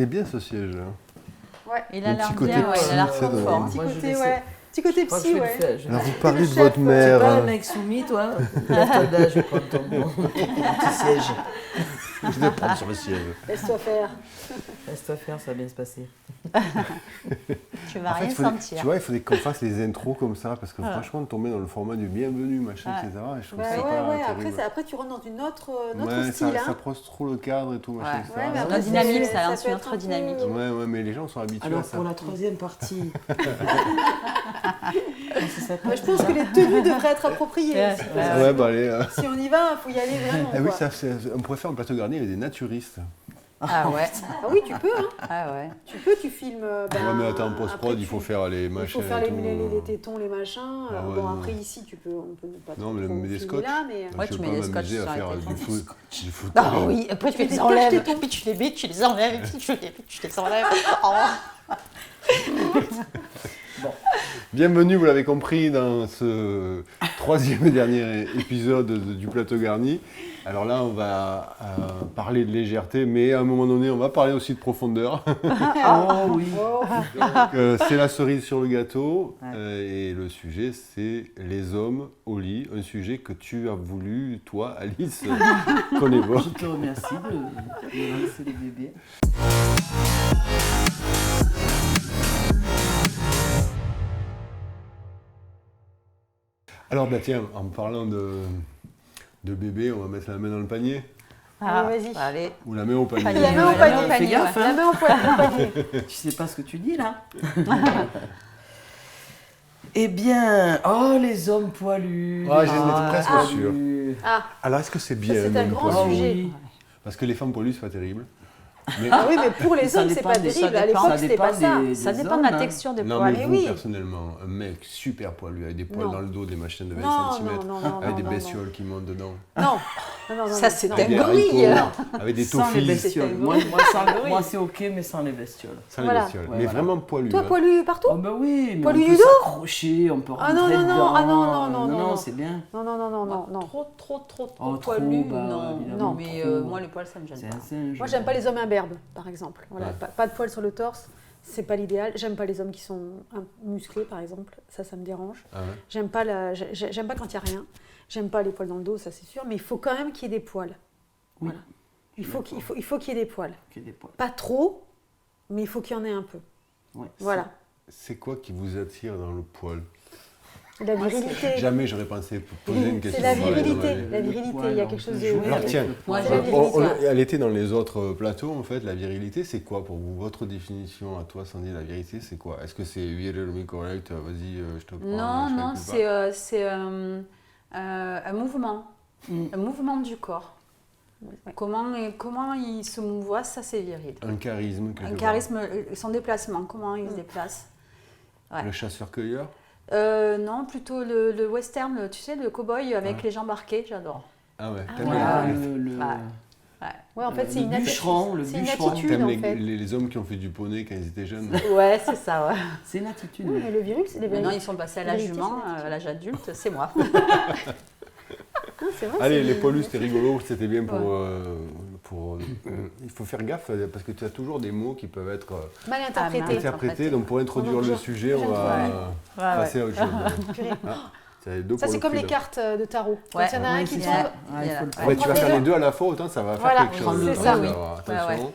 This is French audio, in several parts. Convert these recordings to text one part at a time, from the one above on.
est bien ce siège. Ouais. Il a Le l'air petit côté bien, ouais, il a l'air psy, confort. c'est Petit Moi, je côté, laisse- ouais. Petit côté Je crois que psy, je vais ouais. le faire. Alors vous C'est parlez le de chef, votre Tu es mère. pas un mec soumis, toi? Lève-toi de là, je vais prendre ton petit siège. Je vais prendre sur le siège. Laisse-toi faire. Laisse-toi faire, ça va bien se passer. Tu vas En fait, rien il faudrait- sentir. tu vois, il faudrait qu'on fasse les intros comme ça, parce que franchement, tomber dans le format du bienvenu, machin, Ouais. etc. Je trouve Bah ça ouais, pas ouais. Après, terrible. après, tu rentres dans une autre Ouais, style. ça hein. pose trop le cadre et tout, machin, Ouais. etc. Ouais, mais C'est après, notre dynamique, ça ça lance peut une être autre un peu- dynamique. Ouais, mais les gens sont habitués Alors, à ça. pour la troisième partie. Moi, je pense que les tenues devraient être appropriées. Ouais. aussi. Ouais, bah allez. Si on y va, il faut y aller vraiment. Ah oui, quoi. on pourrait faire un plateau garni avec des naturistes. Ah ouais. Ah oui, tu peux. Hein. Ah ouais. Tu filmes. Ben, Ouais, mais attends, en post-prod, après, il faut faire les Il machins. faut faire et les, tout. les tétons, les machins. Ah ouais, bon, non. après, ici, on peut ne pas Non, mais trop met des filmer scotch. là, mais... Ouais, Je tu vais mets pas des scotch m'amuser sur à les faire tétons. du foot. Ah oui, après tu fais les des enlèves, cache-tétons. puis tu les mets, tu les enlèves, et puis tu les enlèves. Oh. Bienvenue, vous l'avez compris, dans ce troisième et dernier épisode du plateau garni. Alors là, on va parler de légèreté, mais à un moment donné, on va parler aussi de profondeur. Oh oui. Oh. Donc, c'est la cerise sur le gâteau, Ouais. et le sujet, c'est les hommes au lit. Un sujet que tu as voulu, toi, Alice, qu'on évoque. Je te remercie de lancer les bébés. Alors, bah, tiens, en parlant de bébé, on va mettre la main dans le panier, Ah, vas-y. Allez. ou la main au panier. Panier. La main au Ouais, panier. fais gaffe, La hein. main au panier. Tu sais pas ce que tu dis là? Eh bien, oh les hommes poilus. Ah, les j'en étais femmes presque poilues. Ah, Alors, est-ce que c'est bien Ça, c'est un homme grand poilu? Oh sujet. oui. Parce que les femmes poilues, c'est pas terrible. Mais ah oui, mais pour les Ça hommes, c'est dépend pas des- terrible. ça À dépend- l'époque, ça c'était pas dépend ça. des- Ça des dépend de la hommes, texture des non, poils. mais Mais vous, oui. personnellement, un mec super poilu, avec des poils Non. dans le dos, des machines de 20 Non, cm, non, non, avec des non, bestioles qui montent dedans, Non. Non, Ça, c'est non. avec des un gorille. haricots, avec des Sans les toffees, bestioles. C'est Moi, un gorille. moi, c'est ok, mais sans les bestioles. sans les Voilà. bestioles. Ouais, Mais voilà. vraiment poilu. Toi, hein. poilu partout Oh bah oui, mais Poilu on du peut dos s'accrocher, on peut Ah rentrer non, non, non, dedans. ah non, non, non, non, non. c'est bien. Non, non, non, non, non, non. Trop Oh, trop, poilu, bah, non. évidemment, Mais trop. moi, les poils, ça me gêne C'est pas. un singe. Moi, j'aime pas les hommes imberbes, par exemple. Voilà, Ouais. pas de poils sur le torse, c'est pas l'idéal. J'aime pas les hommes qui sont musclés, par exemple. Ça me dérange. Ah ouais. J'aime pas quand il y a rien. J'aime pas les poils dans le dos, ça c'est sûr. Mais il faut quand même qu'il y ait des poils. Oui. Voilà. Il faut qu'il y ait des poils. Qu'il y ait des poils. Pas trop, mais il faut qu'il y en ait un peu. Ouais. Voilà. C'est quoi qui vous attire dans le poil? La virilité. Jamais j'aurais pensé poser une question. C'est la pareille dans ma virilité. vie. La virilité, poils, il y a on quelque peut chose jouer de. Alors avec tiens, le Moi, poil. j'ai la virilité. elle était dans les autres plateaux, en fait, la virilité, c'est quoi pour vous? Votre définition à toi, Sandy, la virilité, c'est quoi? Est-ce que c'est virilement correct? Vas-y, je te prends. Non, je non, calcule c'est un mouvement. Un mouvement du corps. Ouais. Comment il se mouvoie, ça c'est viril. pas. Un charisme, quelque Un part. charisme, son déplacement, comment il se déplace. Ouais. Le chasseur-cueilleur? Non, plutôt le western, tu sais, le cow-boy avec Ouais. les jambes arquées, j'adore. Ah ouais, Ah t'aimes ouais. les- Ouais. Ouais, en fait, Le c'est une attitude. bûcheron, le C'est une bûcheron. attitude, t'aimes en les, fait. les hommes qui ont fait du poney quand ils étaient jeunes? Ouais, c'est ça, ouais. C'est une attitude. Oui, mais le viril, c'est les Maintenant, virils. ils sont passés à l'âge Virilité, humain, c'est à l'âge adulte, c'est moi. Non, c'est vrai, Allez, c'est- les poilus, c'était rigolo, c'était bien pour il faut faire gaffe, parce que tu as toujours des mots qui peuvent être mal Ah, interprété. mal. interprétés. Donc pour introduire Non, non, le je- sujet, on j'aime va Ouais, passer à autre chose. Purée. Ah, c'est deux Ça, pour c'est le comme prix, les là. cartes de tarot. Quand Ouais. il y en a un Ouais, qui c'est tombe. ça. Il y Il a- faut le ouais. Ouais, tu vas Prends faire les les deux à la fois, autant ça va faire Voilà, quelque prends chose. le c'est ça, oui. Alors, attention.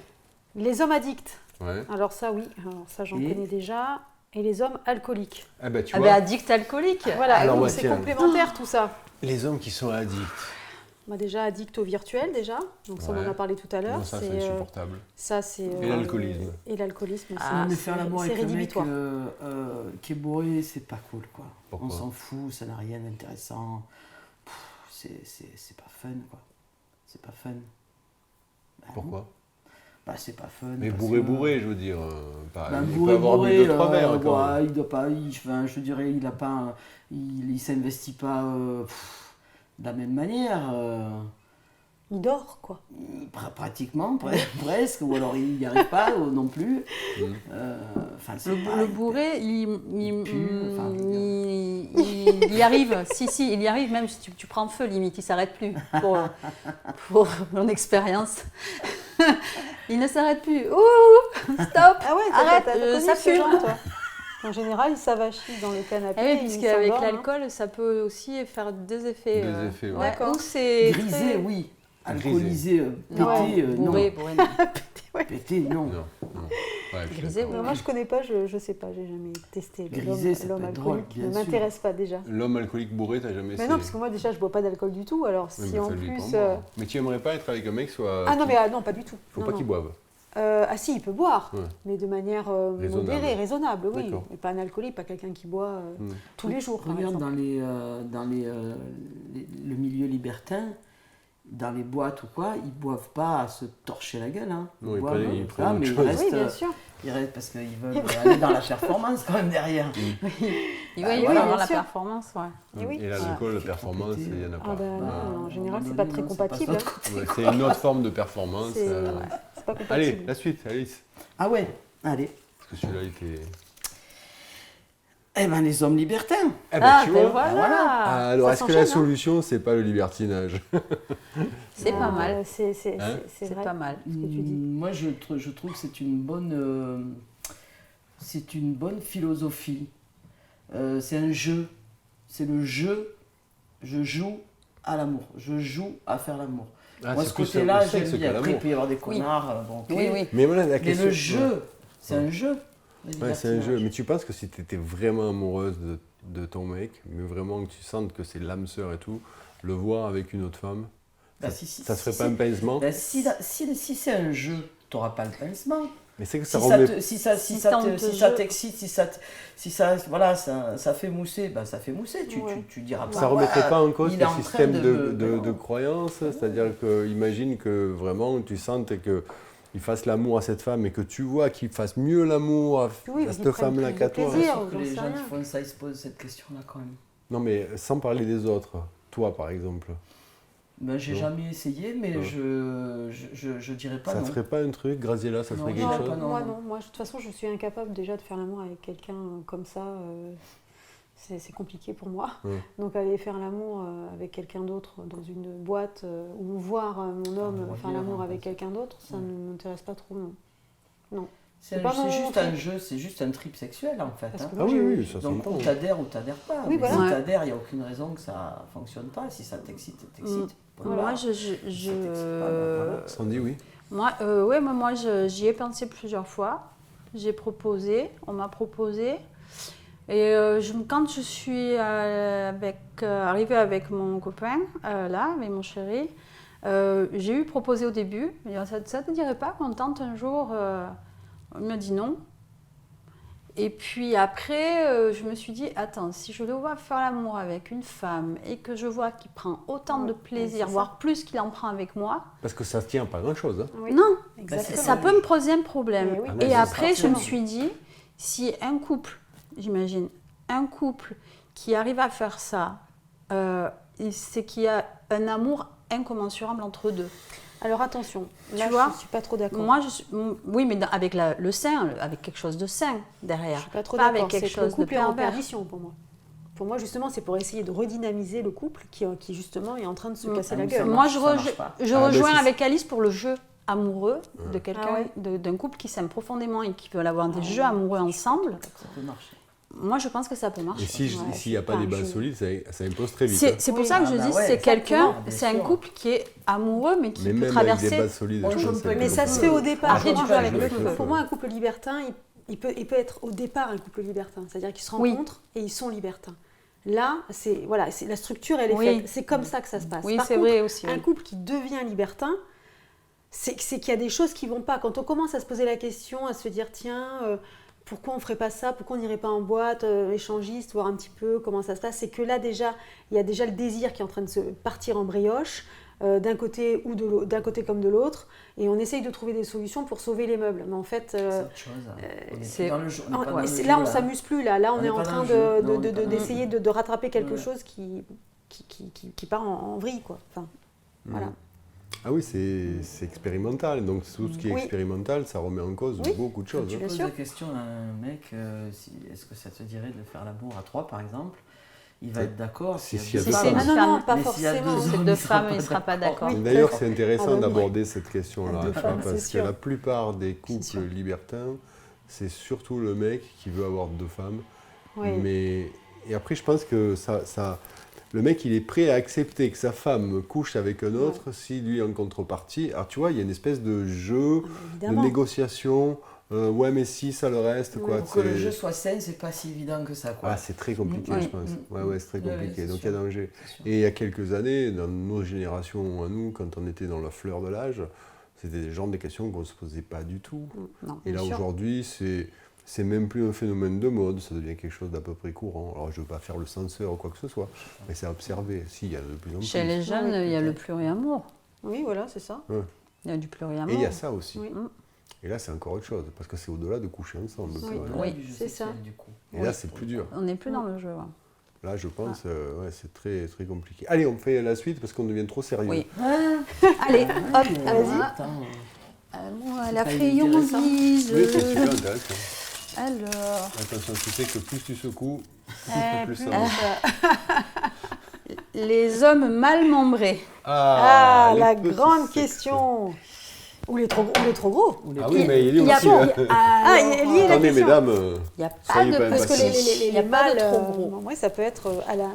Les hommes addicts. Ouais. Alors ça, oui. Alors ça, j'en Et connais déjà. Et les hommes alcooliques. Ah bah tu Ah vois, ben, addict alcoolique. Voilà, Alors, donc moi, c'est tiens. complémentaire tout ça. les hommes qui sont addicts, Bah, déjà, addict au virtuel, déjà. Donc ça, on en Ouais. a parlé tout à l'heure. non, ça c'est insupportable. Ça, c'est... Et l'alcoolisme. Et l'alcoolisme aussi. Ah, mais faire l'amour avec c'est un mec rédhibitoire. qui est bourré, c'est pas cool quoi. Pourquoi On s'en fout, ça n'a rien d'intéressant. C'est pas fun quoi. C'est pas fun. Bah, non. Pourquoi? Bah c'est pas fun. Mais parce bourré, que- je veux dire. Bah, il peut bourré, avoir bu bourré, 2-3 verres quand ouais, même. il doit pas, enfin, je dirais, il a pas, il s'investit pas de la même manière. Il dort, quoi. Pratiquement, presque, ou alors il n'y arrive pas non plus. Mm. Enfin, c'est Le, pas- le bourré, il pue, enfin, il y arrive. Si, il y arrive, même si tu prends feu, limite, il s'arrête plus. Pour mon expérience. Il ne s'arrête plus. Ouh, stop. Ah ouais, Arrête, t'as connu ça ce fume. genre, toi. En général, il s'avachit dans le canapé. Ah oui, il puisqu'avec s'endort, hein. l'alcool, ça peut aussi faire des effets. Des effets, ouais. D'accord. Ou c'est Grisé, très- oui. Grisé. Alcoolisé, pété, Ouais, bourré, bourré, non. Pété, non. Non. Ouais, je suis Grisé, d'accord. Non, moi, je connais pas, je sais pas, j'ai jamais testé. Grisé, ça L'homme peut être drôle, alcoolique bien ne sûr. m'intéresse pas déjà. L'homme alcoolique bourré, t'as jamais Mais essayé? non, parce que moi déjà, je bois pas d'alcool du tout. Alors Oui, si mais en fais-lui plus. pas boire. Mais tu aimerais pas être avec un mec soit. Ah non, mais non, pas du tout. Faut Non, pas non. qu'il boive. Ah si, il peut boire, Ouais. mais de manière Raisonnable. modérée, raisonnable, oui. D'accord. Mais pas un alcoolique, pas quelqu'un qui boit tous les jours, par Regarde exemple. le milieu libertin, dans les boîtes ou quoi, ils boivent pas à se torcher la gueule. Hein. Non, ils boivent, prennent- ils prennent autre mais ils chose. restent, Oui, bien sûr. ils restent parce qu'ils veulent aller dans la performance quand même derrière. Il va Ah, y voilà, avoir bien la sûr. performance, ouais. Eh oui. Et l'alcool, la Ouais. performance, il n'y en a pas. Ah ben Ouais. non, en général, à un c'est moment pas donné, très non, ça compatible. passe de hein. l'autre côté. Ouais, c'est une autre forme de performance. C'est pas compatible. Allez, la suite, Alice. Ah ouais, allez. Parce que celui-là, il était. Eh ben les hommes libertins. Eh ben, Ah, tu ben vois. voilà. voilà. Alors, Ça est-ce que la s'enchaîne, hein. solution, c'est pas le libertinage? C'est pas Ah, mal. C'est Hein c'est C'est vrai. pas mal. que tu dis. Moi, je trouve que c'est une bonne philosophie. C'est un jeu. C'est le jeu. Je joue à l'amour. Je joue à faire l'amour. Ah, Moi, c'est ce plus côté-là, le sexe j'aime que bien. Après, il l'amour. peut y avoir des Oui. connards. Bon, ok. Oui, oui. Mais voilà, la Mais question. le jeu, c'est un jeu. le Ouais, c'est un jeu. libertinage. Mais tu penses que si tu étais vraiment amoureuse de ton mec, mais vraiment que tu sentes que c'est l'âme sœur et tout, le voir avec une autre femme, Bah, ça, si, si, ça se si, ferait pas un pincement? Ben, si c'est un jeu, tu n'auras pas le pincement. Mais c'est que Si ça ça, remet. si ça tente t'excite, si ça, voilà, ça fait mousser, ben ça fait mousser. Ouais. Tu diras pas. Ça remettrait ouais, pas en cause il le est en train système de de croyance, c'est-à-dire que imagine que vraiment tu sentes qu'il fasse l'amour à cette femme et que tu vois qu'il fasse mieux l'amour Oui, à qu'ils cette prennent femme-là plus de qu'à toi. plaisir. Sauf que j'en les sais gens rien. qui font ça, ils se posent cette question-là quand même. Non mais sans parler des autres, toi par exemple, Ben, j'ai Non. jamais essayé, mais Ouais. je dirais pas ça non. ferait pas un truc, Graziella, ça Non, ferait je quelque dirais chose? pas non. Moi non, moi de toute façon je suis incapable déjà de faire l'amour avec quelqu'un comme ça, c'est compliqué pour moi. Ouais. Donc aller faire l'amour avec quelqu'un d'autre dans une boîte ou voir mon homme on faire voit bien, l'amour en avec fait. quelqu'un d'autre, ça Ouais. ne m'intéresse pas trop non. C'est pas mon juste truc. un jeu, c'est juste un trip sexuel en fait. Parce hein. que Ah moi, oui, j'ai- oui, ça Donc s'entend. ou t'adhères ou t'adhères pas. Oui, Mais voilà. si Ouais. t'adhères, il n'y a aucune raison que ça fonctionne pas. Si ça t'excite, t'excite. Voilà. Moi, Si ça t'excite pas, ben voilà. Sandy, oui. J'y ai pensé plusieurs fois. J'ai proposé, on m'a proposé. Et quand je suis arrivée avec mon copain, là, avec mon chéri, j'ai eu proposé au début. Il m'a dit, ça ne te dirait pas qu'on tente un jour Il m'a dit non. Et puis après, je me suis dit, attends, si je le vois faire l'amour avec une femme et que je vois qu'il prend autant de Ouais, plaisir, c'est ça. voire plus qu'il en prend avec moi, Parce que ça se tient pas grand-chose. Hein. Oui, non, exactement. ça peut me poser un problème. Mais oui. Ah, mais Et c'est après, je me forcément. suis dit, si un couple, j'imagine, un couple qui arrive à faire ça, c'est qu'il y a un amour incommensurable entre deux. Alors attention, là vois, je suis pas trop d'accord. Moi, oui, mais avec le sein, avec quelque chose de sain derrière. Je suis pas trop Pas d'accord. avec quelque C'est que le chose de couple est en pervers. perdition pour moi. Pour moi, justement, c'est pour essayer de redynamiser le couple qui justement est en train de se casser Ah, la mais ça gueule. marche. Moi, marche pas. je Ah, rejoins ben, c'est- avec Alice pour le jeu amoureux de Ah quelqu'un, ouais. d'un couple qui s'aime profondément et qui veut avoir des Ah jeux ouais. amoureux ensemble. Ça peut marcher. Moi, je pense que ça peut marcher. Et s'il Ouais, n'y a c'est pas pas des un bases jeu. solides, ça impose très vite. hein. C'est pour Oui. ça que Ah je bah dis, ouais, c'est quelqu'un, exactement, bien c'est un sûr. couple qui est amoureux, mais qui Mais peut même avec des traverser. bases solides, On je joue pense un que peu c'est Mais ça plus se compliqué. fait au départ. Après, Moi, tu joues avec le feu. pour moi, un couple libertin, il peut être au départ un couple libertin. C'est-à-dire qu'ils se Oui. rencontrent et ils sont libertins. Là, c'est la structure, elle est Oui. faite. C'est comme ça que ça se passe. Oui, Par c'est contre, vrai aussi. un oui. couple qui devient libertin, c'est qu'il y a des choses qui vont pas. Quand on commence à se poser la question, à se dire tiens, pourquoi on ferait pas ça, pourquoi on n'irait pas en boîte, échangiste, voir un petit peu comment ça se passe, c'est que là déjà, il y a déjà le désir qui est en train de se partir en brioche, d'un côté ou de l'autre, d'un côté comme de l'autre, et on essaye de trouver des solutions pour sauver les meubles. Mais en fait, C'est autre chose. On est c'est- plus dans le jeu. On est pas dans le jeu, là on s'amuse plus là, on On est est en pas train dans le jeu. Non, on est pas dans le d'essayer de rattraper quelque Ouais. chose qui part en vrille quoi. Enfin, voilà. Ah oui, c'est expérimental. Donc tout ce qui est Oui. expérimental, ça remet en cause Oui. beaucoup de choses. Tu hein. Bien poses sûr. la question à un mec, est-ce que ça te dirait de faire l'amour à trois par exemple, il va être d'accord. Si s'il y a c'est deux une femmes. Ah non, non, femme, pas Mais s'il y a forcément. deux C'est hommes, deux il sera femmes, pas il ne sera pas d'accord. Oui. D'ailleurs, très c'est fort. intéressant Ah bah oui. d'aborder cette question-là, Deux tu vois, femmes, c'est parce que sûr. la plupart des C'est sûr. couples libertins, c'est surtout le mec qui veut avoir 2 femmes. Oui. Et après, je pense que le mec, il est prêt à accepter que sa femme couche avec un autre si lui, en contrepartie. Alors, tu vois, il y a une espèce de jeu, Ah, bah, de évidemment. négociation. Ouais, mais si, ça le reste, quoi. Pour que le c'est- jeu soit sain, c'est pas si évident que ça, quoi. Ah, c'est très compliqué, Oui. je pense. Ouais, c'est très Ouais, compliqué. c'est Donc, il y a sûr. danger. C'est sûr. Et il y a quelques années, dans nos générations à nous, quand on était dans la fleur de l'âge, c'était des genres de questions qu'on ne se posait pas du tout. Non. Et là, Bien sûr. aujourd'hui, c'est même plus un phénomène de mode, ça devient quelque chose d'à peu près courant. Alors, je ne veux pas faire le censeur ou quoi que ce soit, mais c'est à observer. Si, il y a de plus en plus. Chez les jeunes, il y a le pluriamour. Oui, voilà, c'est ça. Il y a du pluriamour. Et il y a ça aussi. Oui. Et là, c'est encore autre chose, parce que c'est au-delà de coucher ensemble. Oui. tu vois. Oui, Du jeu c'est sexuel, ça. du coup. Et là, c'est plus dur. On n'est plus dans le jeu. Ouais. Là, je pense, ouais, c'est très, très compliqué. Allez, on fait la suite, parce qu'on devient trop sérieux. Oui. Allez, hop, Oui, vas-y. attends, Moi, C'est la pas friandise. Oui, c'est super intéressant. Alors, Attention, tu sais que plus tu secoues, plus ça plus- monte. les hommes mal membrés. Ah, les la petits grande sexes. question. Ou les trop gros. Ah oui, mais il est Il y a aussi. pas- Ah, il est lié la Attendez, question. mesdames, Il n'y a pas Soyez de pas Parce que impatients. Il y les a pas de mâles, trop gros. ouais, ça peut être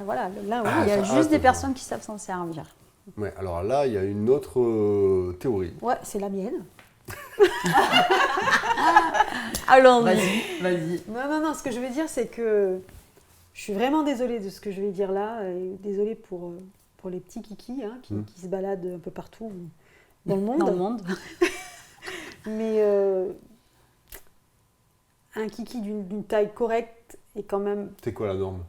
voilà, l'un ou Ah, l'autre. Il y a ça, juste des attends. personnes qui savent s'en servir. ouais, alors là, il y a une autre théorie. Ouais, c'est la mienne. Allons-y. Vas-y. Non, ce que je veux dire, c'est que je suis vraiment désolée de ce que je vais dire là, et désolée pour les petits kikis hein, qui se baladent un peu partout dans le monde. Dans le monde. Mais un kiki d'une taille correcte est quand même... C'est quoi la norme?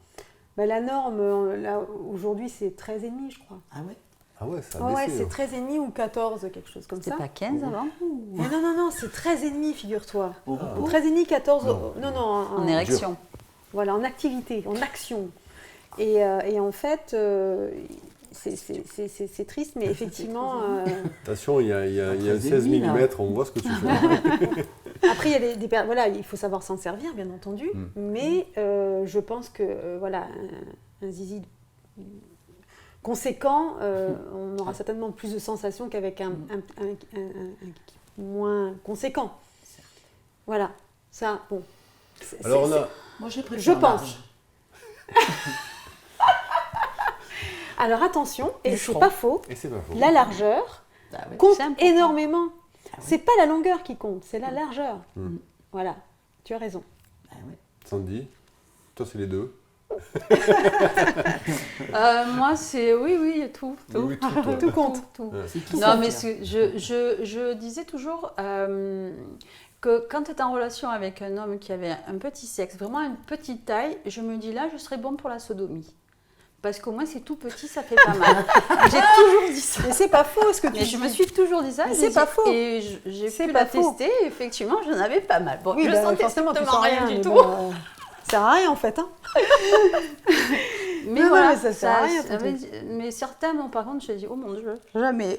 Bah, la norme, là, aujourd'hui, c'est 13,5, je crois. Ah ouais. Ah ouais, ça a Ouais, baissé. c'est 13,5 ou 14, quelque chose comme C'était ça. pas 15 avant Mais non, c'est 13,5, figure-toi. Au Ah. repos. 13,5, 14... Non. Non, En érection. Voilà, en activité, en action. Et en fait, c'est triste, mais effectivement... Attention, il y a un 16 demi, là. mm, on voit ce que tu fais. Après, il y a voilà, il faut savoir s'en servir, bien entendu. Mais je pense que voilà, un zizi conséquent, on aura certainement plus de sensations qu'avec un kiki moins conséquent. Voilà, ça, bon. Alors on a... Moi, je préfère Je pense. large. Alors attention, et Du c'est front. pas faux, Et c'est pas faux. la largeur Ah ouais. compte c'est important. énormément. C'est pas la longueur qui compte, c'est la largeur. Voilà, tu as raison. Ah ouais. Sandy, toi c'est les deux. Moi, c'est oui, tout. Oui, tout, toi. Tout compte. Tout. C'est qui Non, ça, mais tiens je disais toujours que quand tu es en relation avec un homme qui avait un petit sexe, vraiment une petite taille, je me dis là, je serais bon pour la sodomie. Parce qu'au moins, c'est tout petit, ça fait pas mal. J'ai toujours dit ça. Mais c'est pas faux ce que tu Mais dis. je me suis toujours dit ça. Mais j'ai c'est dit- pas faux. Et j'ai C'est pu pas la faux. tester, et effectivement, j'en avais pas mal. Bon, Oui, je bah, sentais forcément, tu strictement sens rien du mais tout. bon, ça sert à rien en fait. Hein. Mais Non, voilà, mais ça sert à rien, tonton. mais certains, bon, par contre, je dis, oh mon Dieu, jamais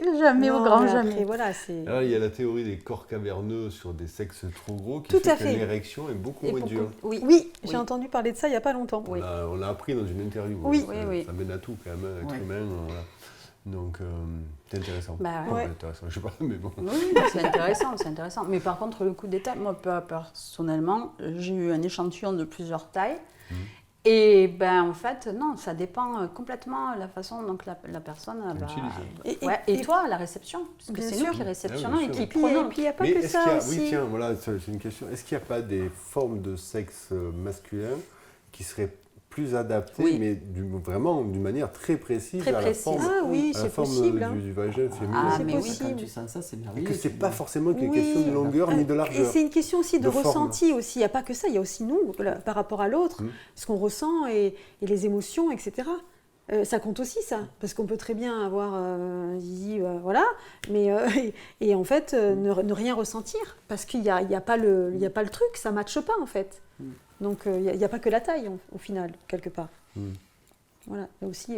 au Non, grand mais jamais. après, voilà, c'est... Là, il y a la théorie des corps caverneux sur des sexes trop gros qui Tout fait à que fait. l'érection est beaucoup Et moins beaucoup- dure. Oui, Oui, j'ai Oui. entendu parler de ça il y a pas longtemps. Oui. On l'a appris dans une interview. Oui. Ça, Oui. ça mène à tout quand même, l'être Ouais. humain. Voilà. Donc, c'est intéressant. Bah ouais. Enfin, intéressant, je sais pas, mais bon. Oui, c'est intéressant, c'est intéressant. Mais par contre, le coup d'état, moi, personnellement, j'ai eu un échantillon de plusieurs tailles. Et ben en fait, non, ça dépend complètement de la façon dont la personne va... Utilise. Et toi, la réception, parce que Bien c'est sûr. nous qui réceptionnons Ah oui, et bien qui sûr. Et prenons. puis il n'y a pas Mais que est-ce ça qu'il y a, aussi. oui, tiens, voilà, c'est une question. Est-ce qu'il n'y a pas des formes de sexe masculin qui seraient plus adaptées, Oui. mais vraiment d'une manière très précise Très à la précise. forme, Ah oui, à la c'est forme possible. hein. du vagin féminin? Ah, c'est mais oui. possible. Quand tu sens ça, c'est Et merveilleux. que c'est pas forcément qu'une Oui. question de longueur ni de Et largeur. c'est une question aussi de, de forme. ressenti aussi. Il n'y a pas que ça, il y a aussi nous, par rapport à l'autre, ce qu'on ressent et les émotions, etc. Ça compte aussi ça, parce qu'on peut très bien avoir un zizi, voilà, mais et en fait ne rien ressentir, parce qu'il n'y a pas le truc, ça ne matche pas en fait. Donc il n'y a pas que la taille au final, quelque part. Voilà, là aussi,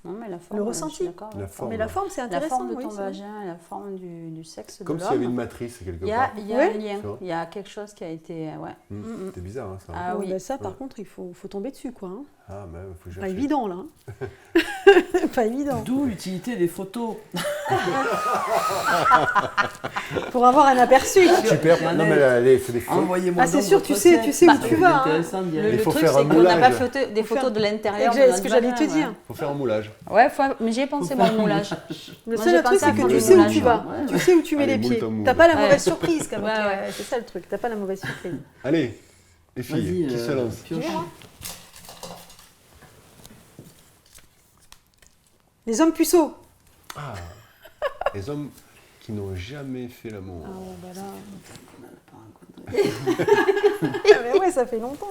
Non, mais la forme, Le je ressenti. suis d'accord. La forme. Mais la forme, c'est La intéressant. forme de oui, ton c'est vrai. vagin et la forme du sexe de Comme s'il y avait une l'homme. matrice quelque Il y a, part. il y a Ouais. un lien, Tu vois. il y a quelque chose qui a été... Ouais. C'était bizarre, hein, ça. Ah Ah oui. oui. Ça, par contre, il faut tomber dessus, quoi. Hein. Ah, mais faut Pas chercher. évident, là. hein. Pas évident. D'où l'utilité des photos. Pour avoir un aperçu. Super. Non, mais c'est des faux. Envoyez-moi Ah, c'est donc sûr, votre tu sais recette. où tu vas, hein. intéressant d'y aller. Il Le faut truc, faire c'est un qu'on n'a pas moulage. des photos de l'intérieur de C'est notre ce que j'allais te vagin, dire. ouais. Faut faire un moulage. Ouais, mais j'y ai pensé, mon moulage. Le Moi, seul j'ai truc, pensé c'est à que faire tu le sais où moulage. tu vas. Ouais. Tu sais où tu mets Allez, les moule pieds. ton moule. T'as pas la Ouais. mauvaise surprise, quand même. Ouais, ouais. C'est ça le truc. T'as pas la mauvaise surprise. Allez, les filles, Vas-y, qui se lance pioche. Les hommes puceaux. Ah, les hommes qui n'ont jamais fait l'amour. Ah ouais, bah là. Pas rencontré. Mais ouais, ça fait longtemps.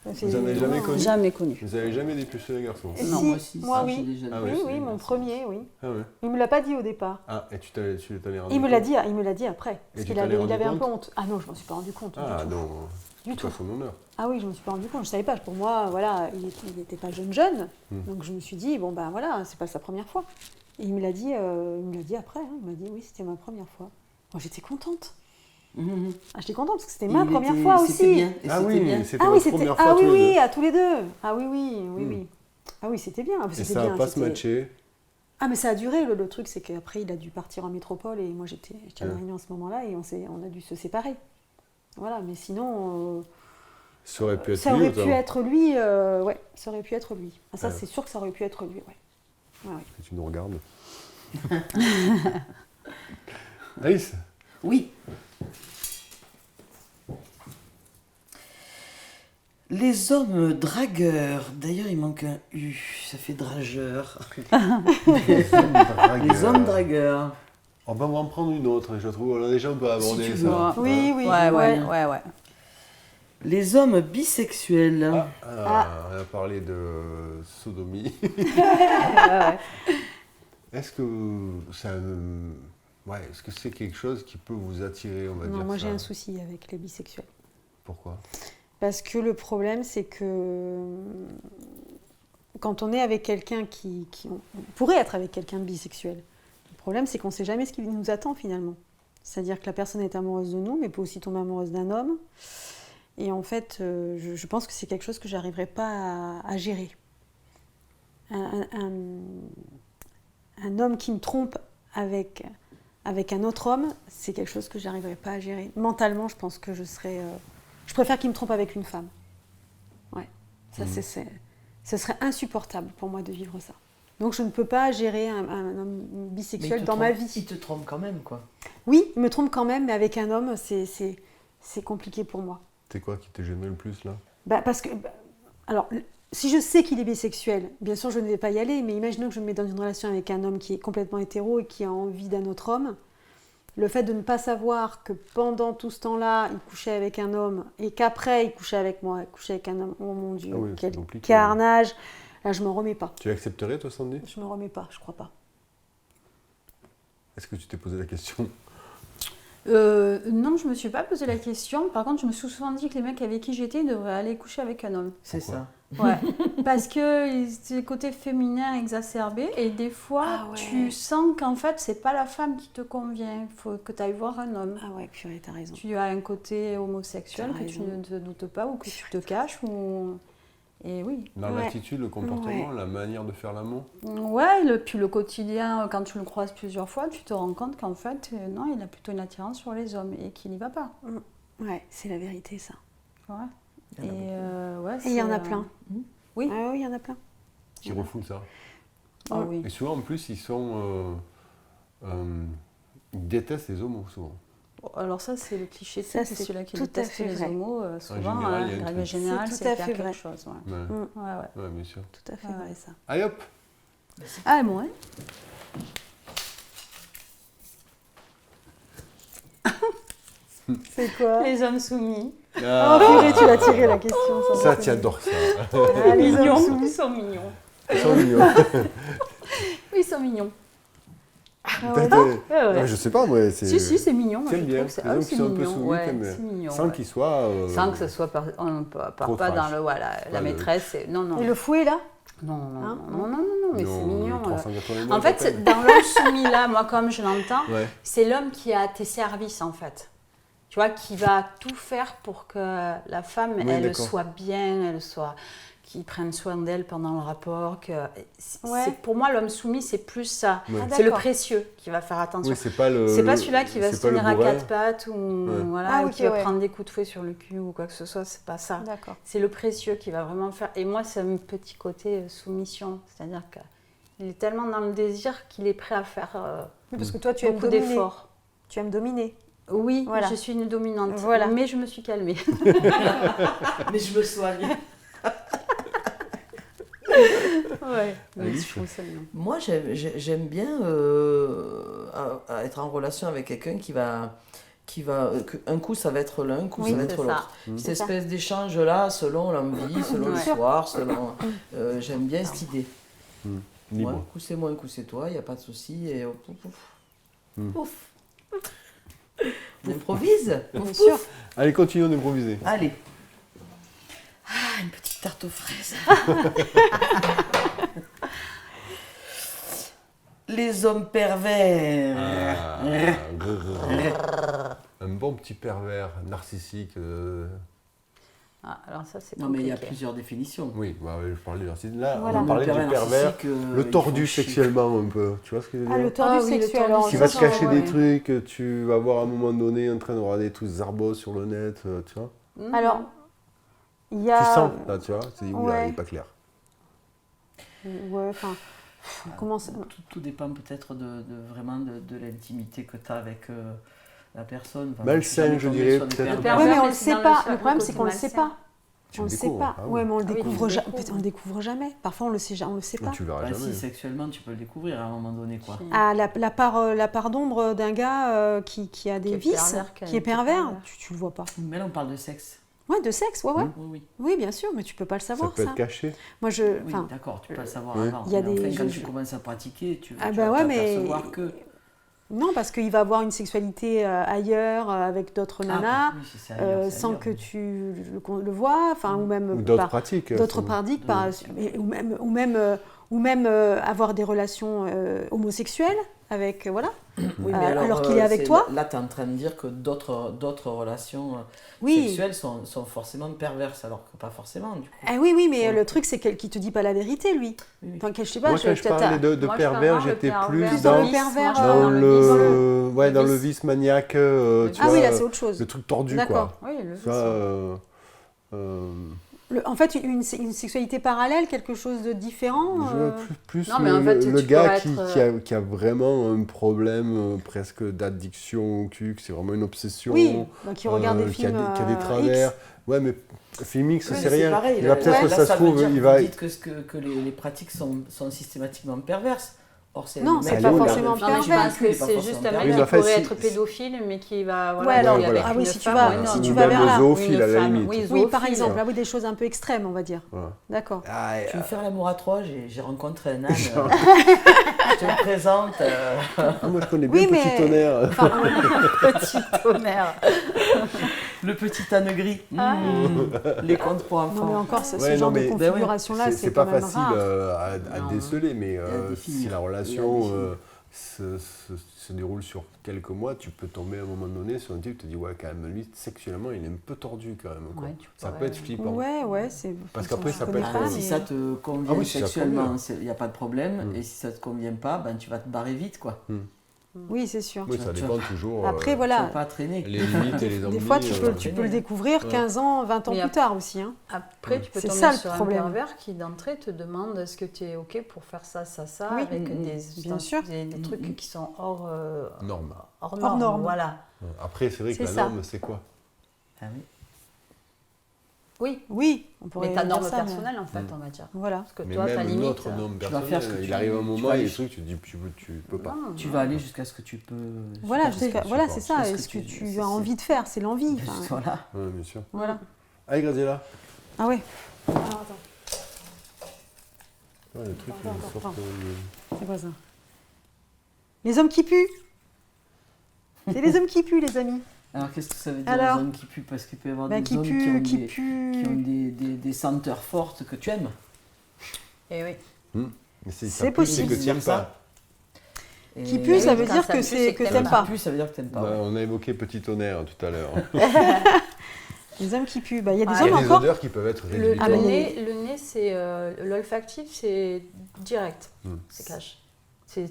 Ça fait Vous en avez jamais longtemps, connu Jamais connu. Vous n'avez jamais dépucelé les garçons Et Non, si, moi aussi. moi, ça, oui. j'ai déjà Ah dit. ouais, Oui, mon premier, oui. Ah ouais. Il me l'a pas dit au départ. Ah, et tu t'en es rendu Il me l'a compte dit après. Et Parce tu qu'il t'en es avait, il rendu avait un peu compte honte. Ah non, je m'en suis pas rendu compte. Ah du tout. non, Du tout. pas son honneur. Ah oui, je me suis pas rendu compte. Je savais pas. Pour moi, voilà, il n'était pas jeune. Hmm. Donc je me suis dit, bon ben voilà, c'est pas sa première fois. Et il me l'a dit après. hein. Il m'a dit, oui, c'était ma première fois. Moi, j'étais contente. Mhm. Ah, j'étais contente parce que c'était Et ma il première était- fois c'était aussi. bien. Et Ah c'était oui, bien. c'était Ah oui, votre c'était. première fois Ah tous oui, les oui, deux. à tous les deux. Ah oui, oui, oui, Hmm. oui. Ah oui, c'était bien. Et C'était ça bien. va pas se c'était- matcher. Ah mais ça a duré, le truc c'est qu'après il a dû partir en métropole et moi j'étais à La Ouais. Réunion à ce moment-là et on a dû se séparer. Voilà, mais sinon Ça aurait pu être ça lui, aurait autant. pu être lui, ouais, ça aurait pu être lui. Ah, ça Ouais. c'est sûr que ça aurait pu être lui, ouais. Ouais, ouais. Que tu nous regardes. Alice, Oui. Les hommes dragueurs. D'ailleurs, il manque un U. Ça fait drageur. Les hommes dragueurs. On va en prendre une autre, je trouve. Alors déjà, on peut aborder tu ça. veux. Oui, oui, Ouais. Les hommes bisexuels. On a parlé de sodomie. Est-ce que ça, est-ce que c'est quelque chose qui peut vous attirer, on va dire Non, moi ça j'ai un souci avec les bisexuels. Pourquoi Parce que le problème c'est que quand on est avec quelqu'un on pourrait être avec quelqu'un de bisexuel, le problème c'est qu'on ne sait jamais ce qui nous attend finalement. C'est-à-dire que la personne est amoureuse de nous, mais peut aussi tomber amoureuse d'un homme. Et en fait, je pense que c'est quelque chose que j'arriverai pas à gérer. Un homme qui me trompe avec un autre homme, c'est quelque chose que j'arriverai pas à gérer. Mentalement, je pense que je serais... je préfère qu'il me trompe avec une femme. Ouais, ça ce serait insupportable pour moi de vivre ça. Donc je ne peux pas gérer un homme bisexuel dans ma vie. Il te trompe quand même, quoi. Oui, il me trompe quand même, mais avec un homme, c'est compliqué pour moi. C'est quoi qui te gêne le plus là Parce que, alors, si je sais qu'il est bisexuel, bien sûr, je ne vais pas y aller, mais imaginons que je me mets dans une relation avec un homme qui est complètement hétéro et qui a envie d'un autre homme. Le fait de ne pas savoir que pendant tout ce temps-là, il couchait avec un homme et qu'après, il couchait avec moi, il couchait avec un homme, oh mon Dieu, Ah oui, quel c'est compliqué, carnage. Là, je m'en remets pas. Tu accepterais, toi, Sandy Je me remets pas, je crois pas. Est-ce que tu t'es posé la question Non, je me suis pas posé la question. Par contre, je me suis souvent dit que les mecs avec qui j'étais devraient aller coucher avec un homme. C'est Pourquoi ça. Ouais, parce que c'est le côté féminin exacerbé et des fois Ah ouais. tu sens qu'en fait c'est pas la femme qui te convient, il faut que tu ailles voir un homme. Ah ouais, purée, t'as raison. Tu as un côté homosexuel T'as que tu raison. ne te doutes pas ou que tu te caches ou... Et oui. Dans Ouais. l'attitude, le comportement, Ouais. la manière de faire l'amour Ouais, puis le quotidien, quand tu le croises plusieurs fois, tu te rends compte qu'en fait, non, il a plutôt une attirance sur les hommes et qu'il n'y va pas. Ouais, c'est la vérité, ça. Ouais. Il y en a Et ouais, Et il y en a c'est, plein. Oui. Ah oui, il y en a plein. qui refoulent ça. Ah oui. Et souvent, en plus, ils détestent les homos, souvent. Alors ça, c'est le cliché, Ça, c'est c'est celui qui tout à déteste fait les vrai. homos. Souvent, général, il y a un la règle truc. générale, C'est c'est tout à faire fait quelque vrai. chose. Ouais. Ouais, Ouais. bien sûr. Tout à fait Ouais. vrai, ça. Allez hop Ah, moi, C'est quoi les hommes soumis. Oh purée, tu l'as tiré la question. Ça, tu adores ça. Ah, les hommes Ils soumis. sont mignons. Ils sont mignons. Oui, ils sont mignons. Ah ouais, Peut-être, non. Ouais, ouais. je sais pas, moi. Si, c'est mignon. moi, T'aimes je bien. trouve. Les hommes qui sont un peu mignon. soumis, Ouais, t'aimes bien. c'est mignon. Sans ouais. qu'ils soient. Sans que ce soit on part pas dans le voilà, la maîtresse. Non, non. Et le fouet, là Non, non, Hein non, non, mais c'est mignon. 380 En fait, dans l'homme soumis là, moi comme je l'entends, Ouais. c'est l'homme qui est à tes services en fait. Tu vois, qui va tout faire pour que la femme, Oui, elle d'accord. soit bien, qu'il prenne soin d'elle pendant le rapport. Ouais. Pour moi, l'homme soumis, c'est plus ça. Ouais. Ah, C'est le d'accord. précieux qui va faire attention. Oui, c'est pas le. C'est pas celui-là qui va c'est se pas le tenir à bourrin. quatre pattes ou voilà, Ah, ou ok, qui va ouais. prendre des coups de fouet sur le cul ou quoi que ce soit. C'est pas ça. D'accord. C'est le précieux qui va vraiment faire. Et moi, c'est un petit côté soumission. C'est-à-dire qu'il est tellement dans le désir qu'il est prêt à faire Oui, parce que toi, tu aimes beaucoup dominer. d'efforts. Tu aimes dominer. Oui, Voilà. je suis une dominante. Voilà. Mais je me suis calmée. Mais je me soigne. Ouais. Alice. Je trouve ça mignon. Moi, j'aime bien à être en relation avec quelqu'un qui va un coup ça va être l'un, un coup Oui, ça va c'est être ça. l'autre. Mm. Cette C'est ça. espèce d'échange là, selon l'envie, selon le Ouais. soir, selon. J'aime bien cette idée. Mm. Ouais, Libre. un coup c'est moi, un coup c'est toi, il n'y a pas de souci. Et pouf, pouf. Mm. Pouf. On improvise. Bien sûr. Allez, continuons d'improviser. Allez. Ah, une petite tarte aux fraises. Les hommes pervers. Un bon petit pervers narcissique. Ah, alors ça, c'est Non, mais il y a compliqué. plusieurs définitions. Oui, bah, je parlais de narcissique. Là, Voilà. on parlait du pervers, narcissique, le ils tordu font chier. sexuellement un peu. Tu vois ce que je veux Ah, dire le tordu Ah oui, le sexuel. tordu alors, Qui ça, va se ça, cacher ouais. des trucs, tu vas voir à un moment donné en train de regarder tous zarbos sur le net, tu vois. Alors, il y a. Tu sens, là, tu vois, tu dis, oula, ouais. il est pas clair. Ouais, enfin. Comment ça. Tout dépend peut-être vraiment de l'intimité que tu as avec la personne. Enfin, Malsain, moi, suis jamais je tombée dirais, sur des peut-être. pervers. Ouais, mais pervers, on mais le c'est sait dans pas. le Le problème, c'est côté qu'on le sait malsain. pas. Tu On le le sait découvres, pas. ah oui. Ouais, mais on le Ah oui, découvre tu le jamais. découvres. On le découvre jamais. Parfois, on le sait, on le sait pas. Tu verras Bah, jamais. si, sexuellement, tu peux le découvrir à un moment donné, quoi. Ah, la part d'ombre d'un gars qui a des Qui est vices, pervers, qui est pervers, tu le vois pas. Mais là, on parle de sexe. Ouais, de sexe, ouais, ouais. Mmh. Oui, oui. Oui, bien sûr, mais tu peux pas le Ça savoir, peut ça. être caché. Moi, Oui, enfin, d'accord, tu peux le savoir Oui. avant. Il y a Mais des- enfin, quand je- tu commences à pratiquer, tu Ah, vas bah ouais, mais- t'apercevoir que... non, parce qu'il va avoir une sexualité ailleurs, avec d'autres nanas, oui, si c'est ailleurs, c'est sans ailleurs. que tu le vois, enfin, ou même Ou d'autres par- pratiques. d'autres sans- pratiques, Oui. ou même avoir des relations homosexuelles avec, voilà. Oui, alors qu'il est avec toi. Là, tu es en train de dire que d'autres relations Oui. sexuelles sont forcément perverses, alors que pas forcément, du coup. Ah oui, oui, mais Ouais. le truc, c'est qu'il te dit pas la vérité, lui. Oui, oui. Enfin, je sais pas, Moi, quand je parlais de Moi, je pervers, parle j'étais le plus pervers dans, le pervers, Moi, je dans parle le, ouais, le dans le vice. vice maniaque, tu Ah vois, oui, là, c'est autre chose. le truc tordu, D'accord. quoi. Oui, le Ça, En fait, une sexualité parallèle, quelque chose de différent. plus Non, mais en fait, le tu gars pourrais être, qui a vraiment un problème presque d'addiction au cul, que c'est vraiment une obsession. Oui, bah, qui regarde des qui a films. qui a des X. travers. Ouais, mais film X, Oui, c'est mais rien. pareil, Il va peut-être, là, ça se veut trouve, dire il que va. vous dites que les pratiques sont systématiquement perverses. Or, c'est Non, le c'est mec pas qui regarde forcément le Non, film, mais je pervers. pense il est que pas c'est forcément juste un pervers. mec mais en qui fait, pourrait si- être pédophile, mais qui va Ouais, voilà, alors, aller avec ah oui, une si tu femme vas- ou une si homme. tu Ou vas même vers là. zoophile, Une à la femme, limite. oui, Oui, zoophile. par exemple, oui, des choses un peu extrêmes, on va dire. Voilà. D'accord. Ah, Tu veux faire l'amour à trois, j'ai rencontré un âne. Je te le présente. moi, je connais bien Oui, Petit mais- Tonnerre. Enfin, Petit tonnerre. Le petit âne gris. Les contes pour non, mais enfants. encore, ce Ouais, genre non, de mais- configuration-là, c'est pas quand même facile rare. à Non, déceler, mais à définir. si la Et à relation définir. se déroule sur quelques mois, tu peux tomber à un moment donné sur un type qui te dit ouais, quand même, lui, sexuellement, il est un peu tordu quand même. Quoi. Ouais, tu Ça pourrais- peut être flippant. Ouais, ouais, c'est. Parce qu'après, je ça peut connais être- pas, Si mais- ça te convient Ah oui, si ça te sexuellement, convient. il n'y a pas de problème. Et si ça te convient pas, ben, tu vas te barrer vite, quoi. Oui, c'est sûr. Oui, ça Tu dépend toujours. Après, Tu vas voilà. pas traîner. Les limites et les envies. Des fois, tu peux tu le peux découvrir Ouais. 15 ans, 20 ans Mais plus tard aussi. Hein. Après, tu peux C'est tomber ça, le sur problème. un pervers qui, d'entrée, te demande est-ce que tu es OK pour faire ça, ça, Oui, avec bien sûr. des trucs qui sont hors Norme. norme. Voilà. Après, c'est vrai que C'est la ça. norme, c'est quoi Ah oui. Oui, Oui, on pourrait mais ta dire norme ça, mais- personnelle, en fait, on va dire. Voilà. Parce que Mais toi, ta même limite. notre norme tu vas faire ce que personnelle, il tu- arrive un tu moment, vas il y a aller- des trucs, tu te dis, tu peux pas. Non, Tu vas aller jusqu'à ce que tu peux. Voilà, jusqu'à ce que- voilà, c'est ça. jusqu'à Est-ce que c'est- tu as envie de faire C'est l'envie. enfin, Voilà. Ouais, bien sûr. Voilà. Allez, Graziella. Ah ouais. Ouais, le truc, Attends, une sorte attends. de- C'est quoi ça Les hommes qui puent. C'est les hommes qui puent, les amis. Alors qu'est-ce que ça veut dire Alors, les hommes qui puent? Parce qu'il peut y avoir Bah, des qui hommes puent, qui puent. ont des senteurs fortes que tu aimes. Et oui. Mais C'est ça pue, possible. C'est que tu n'aimes pas. Et Qui pue, ça veut quand dire ça que pue, c'est que t'aimes t'aimes pas. Qui pue, ça veut dire que t'aimes pas. Bah, ouais. on a évoqué petit tonnerre tout à l'heure. Les hommes qui puent. Bah, il y a des Ouais. Il y hommes a des encore. odeurs qui peuvent être Le, rédhibitoires. Ah, le mais- nez, c'est l'olfactif, c'est direct. Mm. C'est cash.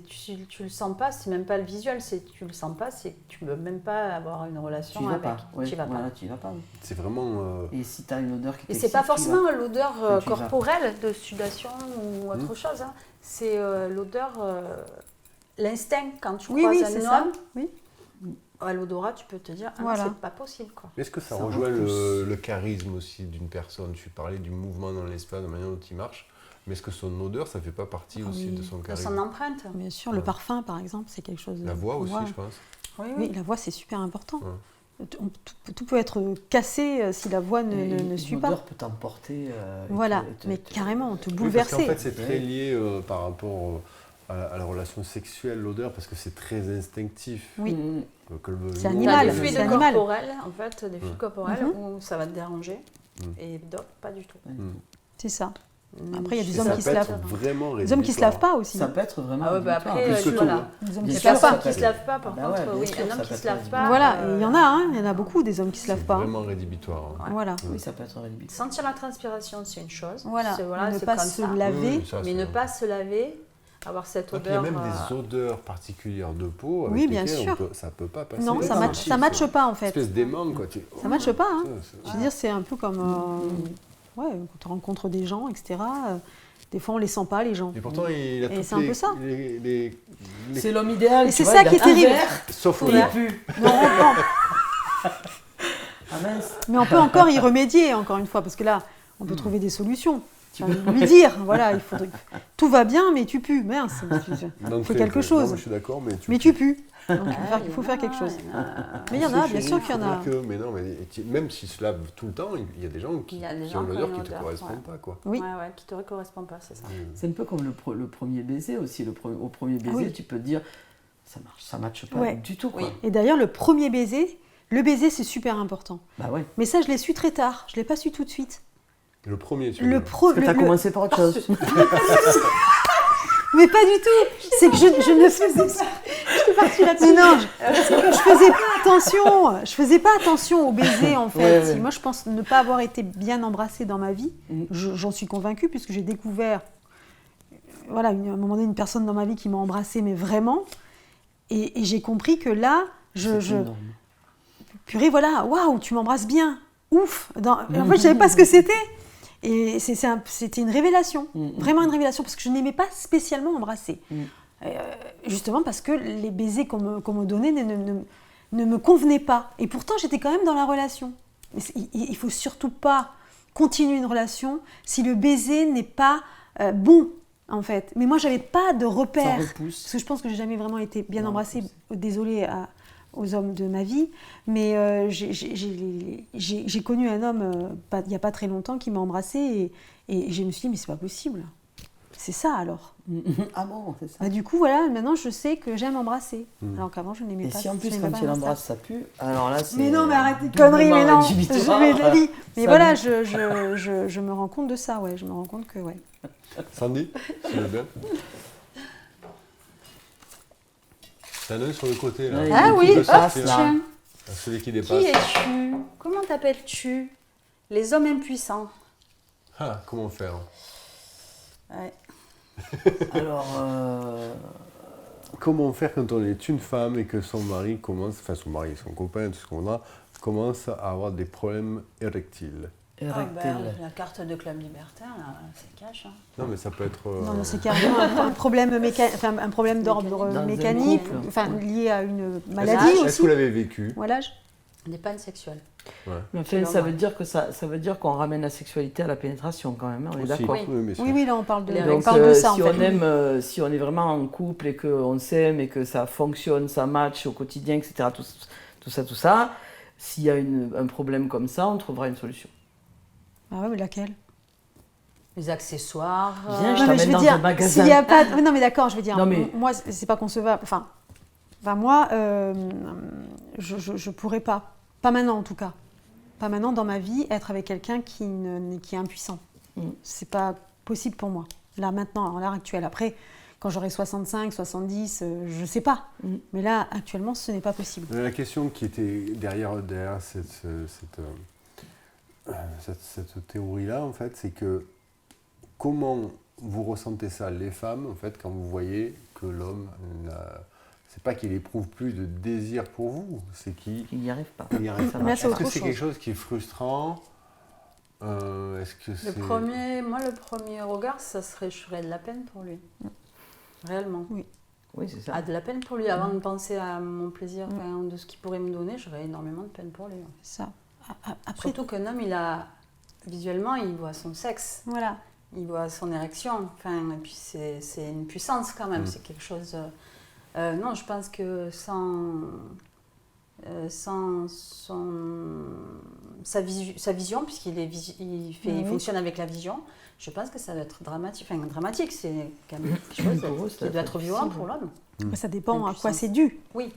Tu le sens pas, c'est même pas le visuel, tu le sens pas, c'est que tu peux même pas avoir une relation Tu y vas avec. pas. Tu y vas pas. Voilà, tu y vas pas. oui. C'est vraiment... Et si tu as une odeur qui Et t'excite, c'est pas tu y vas. forcément l'odeur Et tu y vas. corporelle de sudation ou autre chose. Hein. C'est l'odeur, l'instinct quand tu Oui, croises oui, un c'est homme. ça. Oui. À l'odorat, tu peux te dire, ah, Voilà. c'est pas possible quoi. Est-ce que ça Ça rejoint repousse. le charisme aussi d'une personne? Tu parlais du mouvement dans l'espace, de la manière dont il marche. Mais est-ce que son odeur, ça fait pas partie Ah aussi oui. de son De charisme? son empreinte. Bien sûr, le Ouais. parfum, par exemple, c'est quelque chose. La voix aussi, Ouais. je pense. Oui, Oui, la voix, c'est super important. Ouais. Tout peut être cassé si la voix Et ne suit pas. L'odeur peut t'emporter. Voilà, mais carrément, te Oui, parce bouleverser. qu'en fait, c'est très Ouais. lié par rapport à la relation sexuelle, l'odeur, parce que c'est très instinctif. Oui. Mm. C'est T'as animal, des fluides c'est animal. corporels, en fait, des fluides Ouais. corporels Mhm. où ça va te déranger. Mhm. Et d'autres, pas du tout. C'est ça. Après, il y a des Et hommes ça qui peut se être lavent. vraiment Les hommes qui se lavent pas aussi. Ça peut être vraiment. Ah ouais, bah rédhibitoire. après, Plus que tout, voilà. hein. Les hommes Il qui y se a lavent personne pas. qui se lave pas, par Bah contre. ouais, bien Oui, sûr, un ça homme peut qui être se lave pas. Voilà, et il y en a, hein, il y en a beaucoup des hommes qui se lavent pas. hein. Vraiment rédhibitoire. hein. Voilà. Oui, ça peut être rédhibitoire. Sentir la transpiration, c'est une chose. Voilà. C'est, Ne c'est pas comme se ça. laver. ça, Mais c'est- ne pas se laver, avoir cette Donc, il y a odeur. même des odeurs particulières de peau avec Oui, bien lesquelles sûr. ça peut pas passer. Non, Oui, ça ça matche marche. pas en Une fait. espèce d'aimant, quoi. Ça matche pas. Hein. Ça, Je veux dire, c'est un peu comme ouais, quand tu rencontres des gens, etc. Des fois, on les sent pas, les gens. Et pourtant, il a Et toutes c'est un peu ça. les- C'est l'homme idéal. Et tu c'est vois, ça il a qui est un terrible. verre, Sauf il l'odeur. pue. Non, Ah mince. mais on peut encore y remédier, encore une fois, parce que là, on peut trouver des solutions. Enfin, lui dire, voilà, il faudrait... tout va bien, mais tu pues, mince. Donc, Fais quelque chose. Non, je suis d'accord, mais Mais tu pues. Donc, il faut faire quelque chose. Il y en a. Mais il y en a, bien sûr qu'il y en a. Mais non, mais même s'ils se lavent tout le temps, il y a des gens qui, Il y a des qui gens ont qui ont l'odeur une qui ne te odeur, correspond ouais. pas, quoi. Oui. Ouais, ouais, qui te correspond pas, c'est ça. C'est un peu comme le premier baiser aussi. Au premier baiser, oui. tu peux te dire ça matche pas Ouais. du tout. Quoi. Oui. Et d'ailleurs, le premier baiser, le baiser, c'est super important. Bah ouais. Mais ça, je l'ai su très tard. Je ne l'ai pas su tout de suite. Le premier, tu Le veux dire. pro... Parce que t'as commencé par autre chose. Mais pas du tout. C'est que je ne faisais pas. J'étais partie là-dessus. Non, c'est que je faisais pas attention. Je faisais pas attention au baiser en fait. Ouais, ouais. Moi, je pense ne pas avoir été bien embrassée dans ma vie. Mhm. J'en suis convaincue puisque j'ai découvert, voilà, à un moment donné, une personne dans ma vie qui m'a embrassée, mais vraiment. Et j'ai compris que là, C'est énorme. purée, voilà, waouh, tu m'embrasses bien. Ouf. En fait, je savais pas ce que c'était. Et c'était une révélation, vraiment une révélation, parce que je n'aimais pas spécialement embrasser. Justement parce que les baisers qu'on me donnait ne me convenaient pas. Et pourtant, j'étais quand même dans la relation. Il ne faut surtout pas continuer une relation si le baiser n'est pas bon, en fait. Mais moi, je n'avais pas de repère. Ça repousse. Parce que je pense que je n'ai jamais vraiment été bien Non, embrassée. c'est- Désolée aux hommes de ma vie. Mais j'ai connu un homme il n'y a pas très longtemps qui m'a embrassée et je me suis dit, mais c'est pas possible. C'est ça alors. Ah bon, c'est ça. Bah, du coup, voilà, maintenant je sais que j'aime embrasser. Alors qu'avant, je n'aimais Et pas. si en je plus, n'aimais quand pas tu embrasser. l'embrasses, ça pue, alors là, c'est. Mais non, mais arrête tes conneries, mais non. rédhibitoire. Mais Ça voilà, me- je me rends compte de ça, ouais. Je me rends compte que, ouais. Sandy, tu veux bien? T'en as un sur le côté, là. Ouais, Ah Qui oui, peut hop, sortir. tiens. Celui qui Qui dépasse. es-tu? Comment t'appelles-tu? Les hommes impuissants. Ah, comment faire? Ouais. Alors, Comment faire quand on est une femme et que son mari commence, enfin son mari, son copain, tout ce qu'on a, commence à avoir des problèmes érectiles? érectile. La carte de Club Libertin, là, c'est cash. Hein. Non, mais ça peut être... Non, mais c'est carrément un problème, un problème d'ordre Dans un mécanique, couple. enfin lié à une Est-ce maladie que aussi. vous l'avez vécu? Voilà. Des pannes sexuelles. Mais enfin, ça veut dire que ça veut dire qu'on ramène la sexualité à la pénétration quand même, hein, on est Aussi. d'accord. Oui. bien sûr. Oui, oui, là on parle de, Les on Donc, parle de ça si en on fait. aime, si on est vraiment en couple et qu'on s'aime et que ça fonctionne, ça match au quotidien, etc., tout ça, s'il y a un problème comme ça, on trouvera une solution. Ah ouais, mais laquelle? Les accessoires. Viens, je Non, mais t'emmène veux dans dire, un magasin. s'il y a pas, non mais d'accord, je veux dire, Non, mais- moi c'est pas concevable. Enfin, Enfin, moi, je pourrais pas maintenant en tout cas, pas maintenant dans ma vie, être avec quelqu'un qui est impuissant. C'est pas possible pour moi, là maintenant, à l'heure actuelle. Après, quand j'aurai 65, 70, je sais pas. Mais là, actuellement, ce n'est pas possible. La question qui était derrière cette théorie-là, en fait, c'est que comment vous ressentez ça, les femmes, en fait, quand vous voyez que l'homme, c'est pas qu'il éprouve plus de désir pour vous, c'est qu'il Il n'y arrive pas. n'y arrive pas. Mais Est-ce c'est que autre c'est chose. quelque chose qui est frustrant? Est-ce que c'est... Le premier regard, ça serait, j'aurais de la peine pour lui. Réellement. Oui, c'est ça. Ah, de la peine pour lui. Avant de penser à mon plaisir, de ce qu'il pourrait me donner, j'aurais énormément de peine pour lui. Ça. Après, Surtout qu'un homme, visuellement, il voit son sexe, voilà. il voit son érection. Enfin, et puis c'est une puissance quand même, c'est quelque chose... non, je pense que sans sa vision, puisqu'il il fonctionne avec la vision, je pense que ça doit être dramatique. Enfin, dramatique, c'est quand même quelque chose qui doit être violent pour l'homme. Après, ça dépend à quoi L'impuissance. c'est dû. Oui.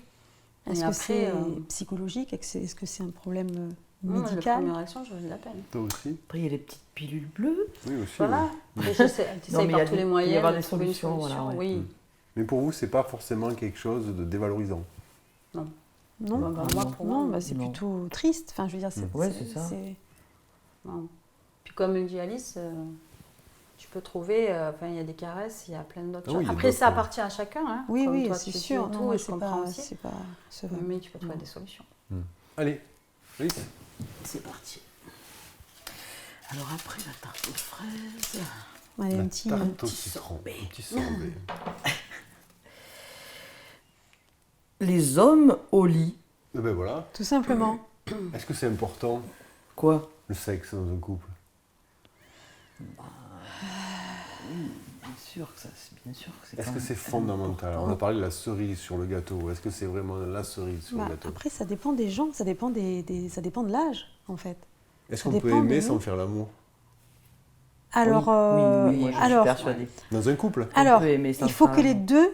Est-ce Et que après, c'est psychologique? Est-ce que c'est un problème moi, la médical? première réaction, j'aurais de la peine. Toi aussi? Après, il y a les petites pilules bleues. Oui, aussi. Voilà. oui. Et j'essaie Non, mais il y a par tous les il peut moyens y avoir de des trouver une solutions, voilà, ouais. Oui. Mais pour vous, c'est pas forcément quelque chose de dévalorisant. Non, Bah, moi, pour moi, non, bah, c'est non. plutôt triste. Enfin, je veux dire, Ouais, c'est ça. non. Puis comme le dit Alice, tu peux trouver, il y a des caresses, il y a plein d'autres Ah oui, choses. il y a Après, d'autres, ça appartient à chacun. Hein. Oui, Comme oui, toi, c'est tu sûr. dis Non, tout, moi, et je comprends aussi. c'est pas vrai. Mais tu peux trouver des solutions. Allez, oui. C'est parti. Alors après, la tarte aux fraises. Allez, La un petit... tarte au petit citron. sorbet. Un petit sorbet. Les hommes au lit. Eh ben voilà. Tout simplement. Est-ce que c'est important, Quoi? le sexe dans un couple? Bien sûr que c'est Est-ce quand que même c'est fondamental? On a parlé de la cerise sur le gâteau. Est-ce que c'est vraiment la cerise sur Bah, le gâteau? après, ça dépend des gens, ça dépend ça dépend de l'âge, en fait. Est-ce ça qu'on peut dépend de aimer nous. sans faire l'amour? Alors, oui, moi, je alors, suis persuadée. Dans un couple? alors, peut aimer sans il faut faire que les l'amour. deux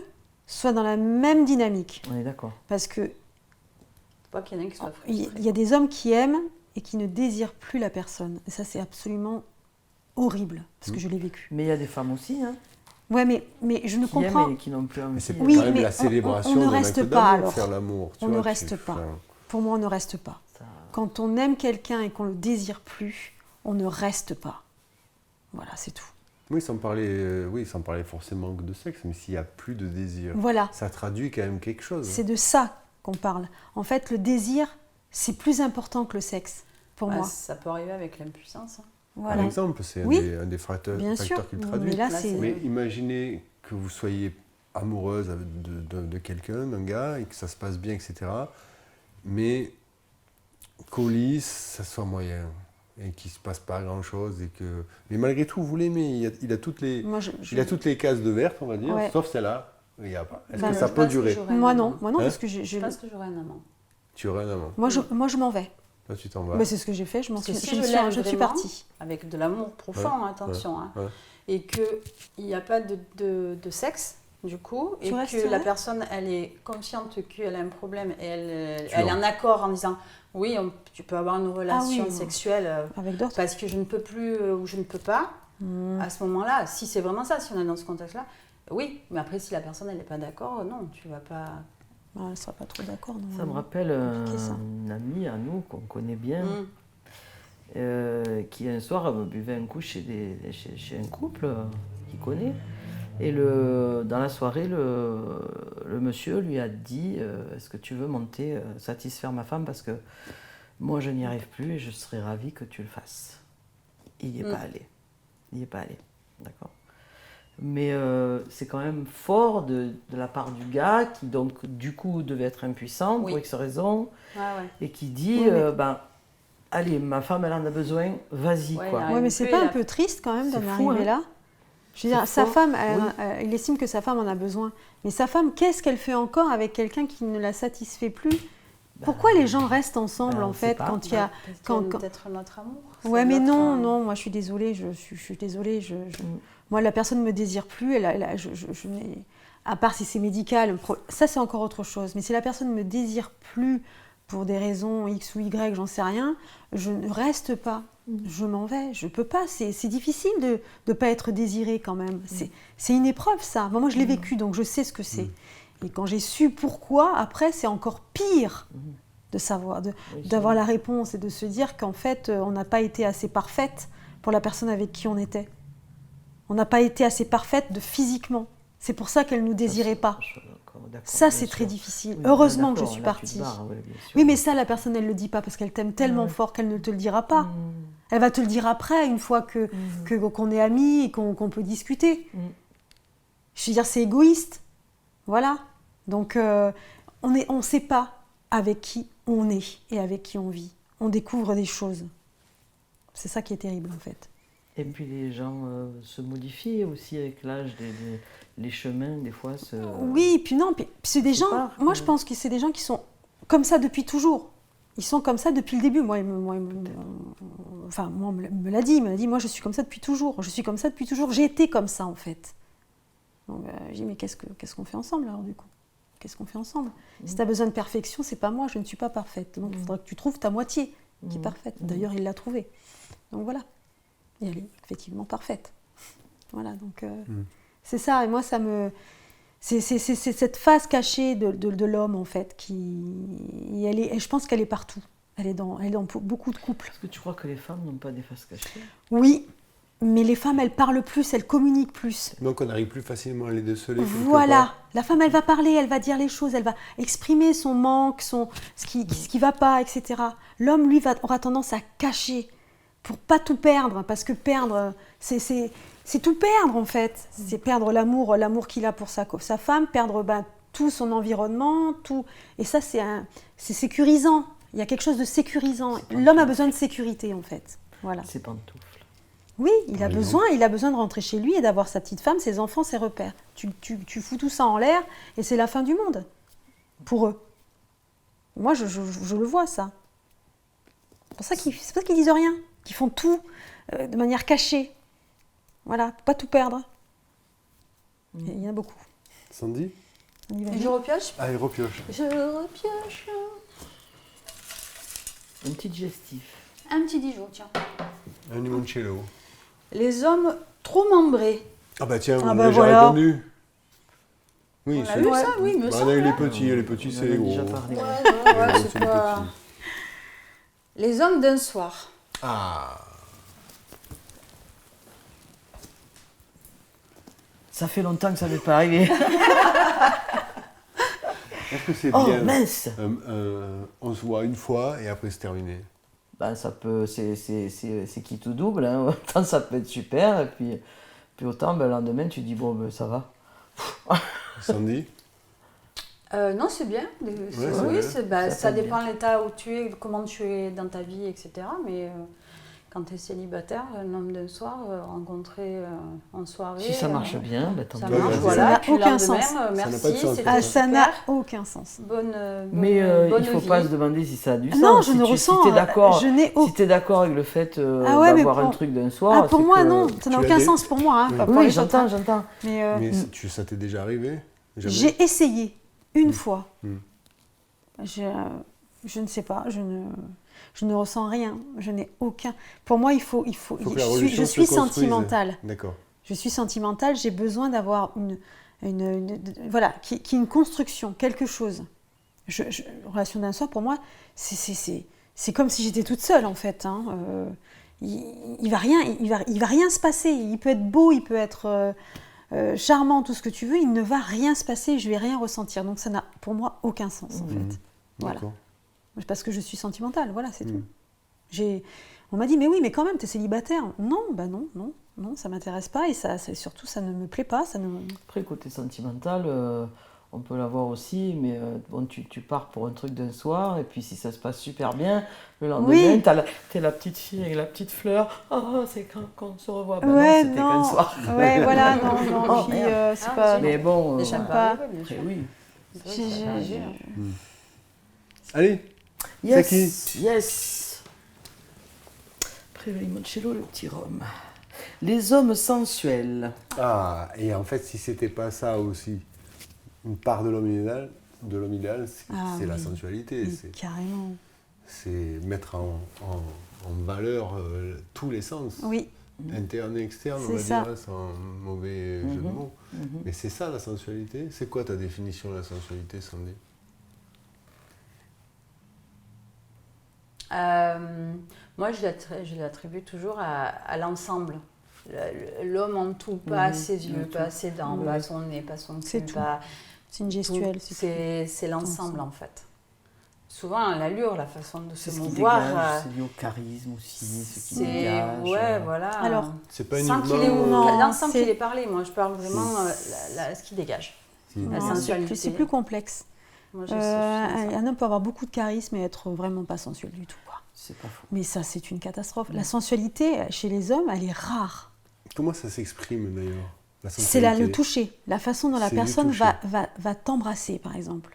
soient dans la même dynamique. On est d'accord. Parce que Faut pas qu'il y en ait un qui soit il frustré. y a des hommes qui aiment et qui ne désirent plus la personne. Et ça, c'est absolument horrible, parce que je l'ai vécu. Mais il y a des femmes aussi, hein, Ouais, mais je ne qui comprends. aiment et qui n'ont plus envie. Mais c'est Oui, quand même mais la célébration on ne d'un reste acte pas, d'amour, alors. faire l'amour. tu On ne vois, reste pas. enfin, Pour moi, on ne reste pas. Ça- Quand on aime quelqu'un et qu'on le désire plus, on ne reste pas. Voilà, c'est tout. oui, sans parler forcément de sexe, mais s'il n'y a plus de désir, Voilà, ça traduit quand même quelque chose. c'est de ça qu'on parle. En fait, le désir, c'est plus important que le sexe, pour Bah, moi. ça peut arriver avec l'impuissance. Hein. Par Voilà. exemple, c'est Oui, un des facteurs Bien sûr. qui le traduit. Mais là, Là, c'est... c'est- Mais imaginez que vous soyez amoureuse de quelqu'un, d'un gars, et que ça se passe bien, etc. Mais qu'au lit, ça soit moyen, et qu'il ne se passe pas grand-chose. Mais malgré tout, vous l'aimez. Il a toutes les cases de verte, on va dire, Ouais. sauf celle-là. Il y a pas. Est-ce Bah, que je ça peut pense que durer? j'aurais un Moi amant. non, Hein parce que Je pense que j'aurais un amant. Tu aurais un amant. moi, je m'en vais. Là, tu t'en vas. Bah, c'est ce que j'ai fait, je m'en Parce que suis, si je je suis, l'aime je suis vraiment, partie. Avec de l'amour profond, Ouais, attention, hein, ouais. et qu'il n'y a pas de sexe, du coup, et que resterais la personne, elle est consciente qu'elle a un problème et elle Tu est l'en- en accord en disant oui, tu peux avoir une relation oui. sexuelle Avec d'autres. parce que je ne peux plus ou je ne peux pas. À ce moment-là, si c'est vraiment ça, si on est dans ce contexte-là, oui, mais après, si la personne elle n'est pas d'accord, non, tu vas pas. Bah, elle ne sera pas trop d'accord. Ça me rappelle compliqué, ça. un ami à nous qu'on connaît bien, qui un soir buvait un coup chez un couple qu'il connaît. Et dans la soirée, le monsieur lui a dit est-ce que tu veux monter, satisfaire ma femme, parce que moi je n'y arrive plus et je serais ravi que tu le fasses. Il n'y est pas allé. Il n'y est pas allé. D'accord. Mais c'est quand même fort de la part du gars qui, donc, du coup, devait être impuissant Oui. pour X raison Ouais, ouais. et qui dit Oui, mais- allez, ma femme, elle en a besoin, vas-y, Ouais, quoi. il Ouais, mais arrive c'est plus, pas il un a- peu triste quand même C'est d'en fou, arriver hein. là? Je veux dire, C'est sa fort, femme, oui. il estime que sa femme en a besoin. Mais sa femme, qu'est-ce qu'elle fait encore avec quelqu'un qui ne la satisfait plus? Pourquoi les gens restent ensemble on en sait fait pas. quand il y a... Parce qu'il y a quand- peut-être notre amour. Ouais, c'est mais notre, non, non, moi je suis désolée, je suis désolée. Moi, la personne ne me désire plus, je n'ai... À part si c'est médical, ça c'est encore autre chose. Mais si la personne ne me désire plus pour des raisons X ou Y, j'en sais rien, je ne reste pas. Je m'en vais, je peux pas. C'est difficile de ne pas être désiré quand même. C'est une épreuve ça. Moi je l'ai vécu donc je sais ce que c'est. Et quand j'ai su pourquoi, après c'est encore pire de savoir, d'avoir la réponse et de se dire qu'en fait on n'a pas été assez parfaite pour la personne avec qui on était. On n'a pas été assez parfaite physiquement. C'est pour ça qu'elle ne nous désirait pas. Ça, c'est très difficile. Oui, heureusement que je suis partie. Oui, mais ça, la personne, elle ne le dit pas parce qu'elle t'aime tellement fort qu'elle ne te le dira pas. Elle va te le dire après, une fois qu'on est amis et qu'on peut discuter. Je veux dire, c'est égoïste. Voilà. Donc, on ne sait pas avec qui on est et avec qui on vit. On découvre des choses. C'est ça qui est terrible, en fait. Et puis, les gens se modifient aussi avec l'âge. Les chemins, des fois, Oui, puis non, puis c'est des gens... Moi, je pense que c'est des gens qui sont comme ça depuis toujours. Ils sont comme ça depuis le début. Moi, on me l'a dit. Moi, je suis comme ça depuis toujours. Je suis comme ça depuis toujours. J'ai été comme ça, en fait. Donc, j'ai dit, mais qu'est-ce qu'on fait ensemble, alors, du coup ? Qu'est-ce qu'on fait ensemble ? Si tu as besoin de perfection, c'est pas moi, je ne suis pas parfaite. Donc, il faudra que tu trouves ta moitié qui est parfaite. D'ailleurs, il l'a trouvée. Donc, voilà. Et elle est effectivement parfaite. Voilà, donc... C'est ça, et moi, ça me... C'est cette face cachée de l'homme, en fait, et je pense qu'elle est partout. Elle est dans beaucoup de couples. Est-ce que tu crois que les femmes n'ont pas des faces cachées ? Oui, mais les femmes, elles parlent plus, elles communiquent plus. Donc, on arrive plus facilement à les déceler. Voilà, la femme, elle va parler, elle va dire les choses, elle va exprimer son manque, ce qui va pas, etc. L'homme, lui, aura tendance à cacher pour pas tout perdre, parce que perdre, c'est tout perdre, en fait. C'est perdre l'amour qu'il a pour sa femme, perdre tout son environnement, tout. Et ça, c'est sécurisant. Il y a quelque chose de sécurisant. L'homme a besoin de sécurité, en fait. Voilà. C'est pantoufles. Oui, il a besoin de rentrer chez lui et d'avoir sa petite femme, ses enfants, ses repères. Tu fous tout ça en l'air et c'est la fin du monde. Pour eux. Moi, je le vois, ça. C'est pour ça qu'ils disent rien. Qu'ils font tout de manière cachée. Voilà, pas tout perdre. Il y en a beaucoup. Sandy ? Je repioche ? Allez, repioche. Je repioche. Un petit digestif. Un petit Dijon, tiens. Un limoncello. Les hommes trop membrés. Ah bah tiens, on a bah déjà voilà. répondu. Oui, On a vu ça, oui, me on semble. a eu les petits c'est les gros. Déjà parlé. Ouais, C'est c'est les pas... petits. Les hommes d'un soir. Ah. Ça fait longtemps que ça n'est pas arrivé. Est-ce que c'est Oh bien mince. on se voit une fois et après c'est terminé. Ça peut, c'est qui tout double. Hein. Autant ça peut être super et puis autant le lendemain tu dis bon ça va. Sandy ? Non, c'est bien. Ça dépend de l'état où tu es, comment tu es dans ta vie, etc. Mais quand tu es célibataire, un homme d'un soir, rencontré en soirée... Si ça marche bien, tant ça mieux. marche, Ça voilà. n'a Puis aucun le lendemain, sens. merci, Ça n'a pas de sens. c'était Ça super. n'a aucun sens. Mais bonne il ne faut vie. pas se demander si ça a du sens. Non, je ne Si ressens... tu es d'accord, je n'ai si tu es d'accord avec le fait mais d'avoir un pour- truc d'un soir... pour c'est moi, que- non. Ça n'a Tu as aucun des- sens pour moi. Hein, Oui. pas pour Oui, les autres, hein. j'entends. Mais Mais ça t'est déjà arrivé ? Jamais ? j'ai essayé une fois. Mm. Je ne sais pas, je ne ressens rien, je n'ai aucun... Pour moi, Faut que la je relation se suis construise. sentimentale. D'accord. Je suis sentimentale, j'ai besoin d'avoir voilà, qui est une construction, quelque chose. Relation d'un soir, pour moi, c'est comme si j'étais toute seule, en fait. Hein. Il va rien se passer. Il peut être beau, il peut être charmant, tout ce que tu veux, il ne va rien se passer, je vais rien ressentir. Donc ça n'a pour moi aucun sens, en fait. Voilà. D'accord. Parce que je suis sentimentale, voilà, c'est tout. On m'a dit, mais oui, mais quand même, t'es célibataire. Non, non, ça m'intéresse pas et surtout, ça ne me plaît pas. Après, côté sentimental, on peut l'avoir aussi, mais bon, tu pars pour un truc d'un soir, et puis si ça se passe super bien, le lendemain, Oui. t'es la petite fille avec la petite fleur. Oh, c'est quand on se revoit. Bah Ouais, non, c'était qu'un soir. Ouais, voilà, non. Oh, Puis, merde. c'est pas... Mais bon, J'aime pas. après, oui. Allez, Yes, c'est yes. Après le limoncello, le petit rhum. Les hommes sensuels. Ah, et en fait, si c'était pas ça aussi, une part de l'homme idéal, c'est la sensualité. Oui, carrément. C'est mettre en valeur tous les sens, Oui, interne et externe, on C'est va ça. dire, sans mauvais jeu de mots. Mais c'est ça la sensualité. C'est quoi ta définition de la sensualité, Sandy? Moi, je l'attribue toujours à l'ensemble. L'homme en tout, pas ses yeux, pas ses dents, pas son nez, pas son C'est cul, tout. pas c'est une gestuelle. tout. C'est l'ensemble en fait. Souvent, l'allure, la façon de se C'est ce qui mouvoir. dégage, c'est lié au charisme aussi, ce qui C'est dégage. ouais, voilà. Alors, C'est pas sans uniquement... qu'il ait Non, l'ensemble c'est- qu'il ait parlé. Moi, je parle vraiment ce qui dégage. La Non, sensualité. c'est plus complexe. Moi, je suis ça. Un homme peut avoir beaucoup de charisme et être vraiment pas sensuel du tout, quoi. C'est pas faux. Mais ça, c'est une catastrophe. La sensualité, chez les hommes, elle est rare. Comment ça s'exprime d'ailleurs, la C'est sensualité? le toucher, la façon dont la C'est du personne toucher. va t'embrasser, par exemple.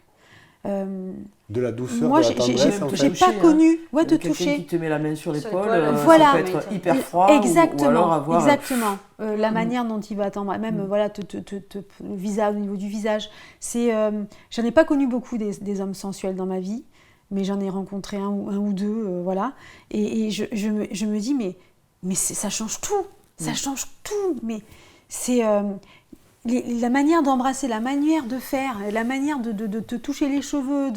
De la douceur, Moi, de la tendresse, en j'ai fait. pas connu de Quelqu'un toucher. qui te met la main sur Sur l'épaule, l'épaule, voilà. ça peut être hyper froid Exactement, ou alors avoir... exactement. La manière dont il va t'embrasser, même voilà, le visage, au niveau du visage. J'en ai pas connu beaucoup des hommes sensuels dans ma vie, mais j'en ai rencontré un ou deux, voilà. Et je me dis, mais ça change tout, ça change tout. Mais c'est la manière d'embrasser, la manière de faire, la manière de te toucher les cheveux,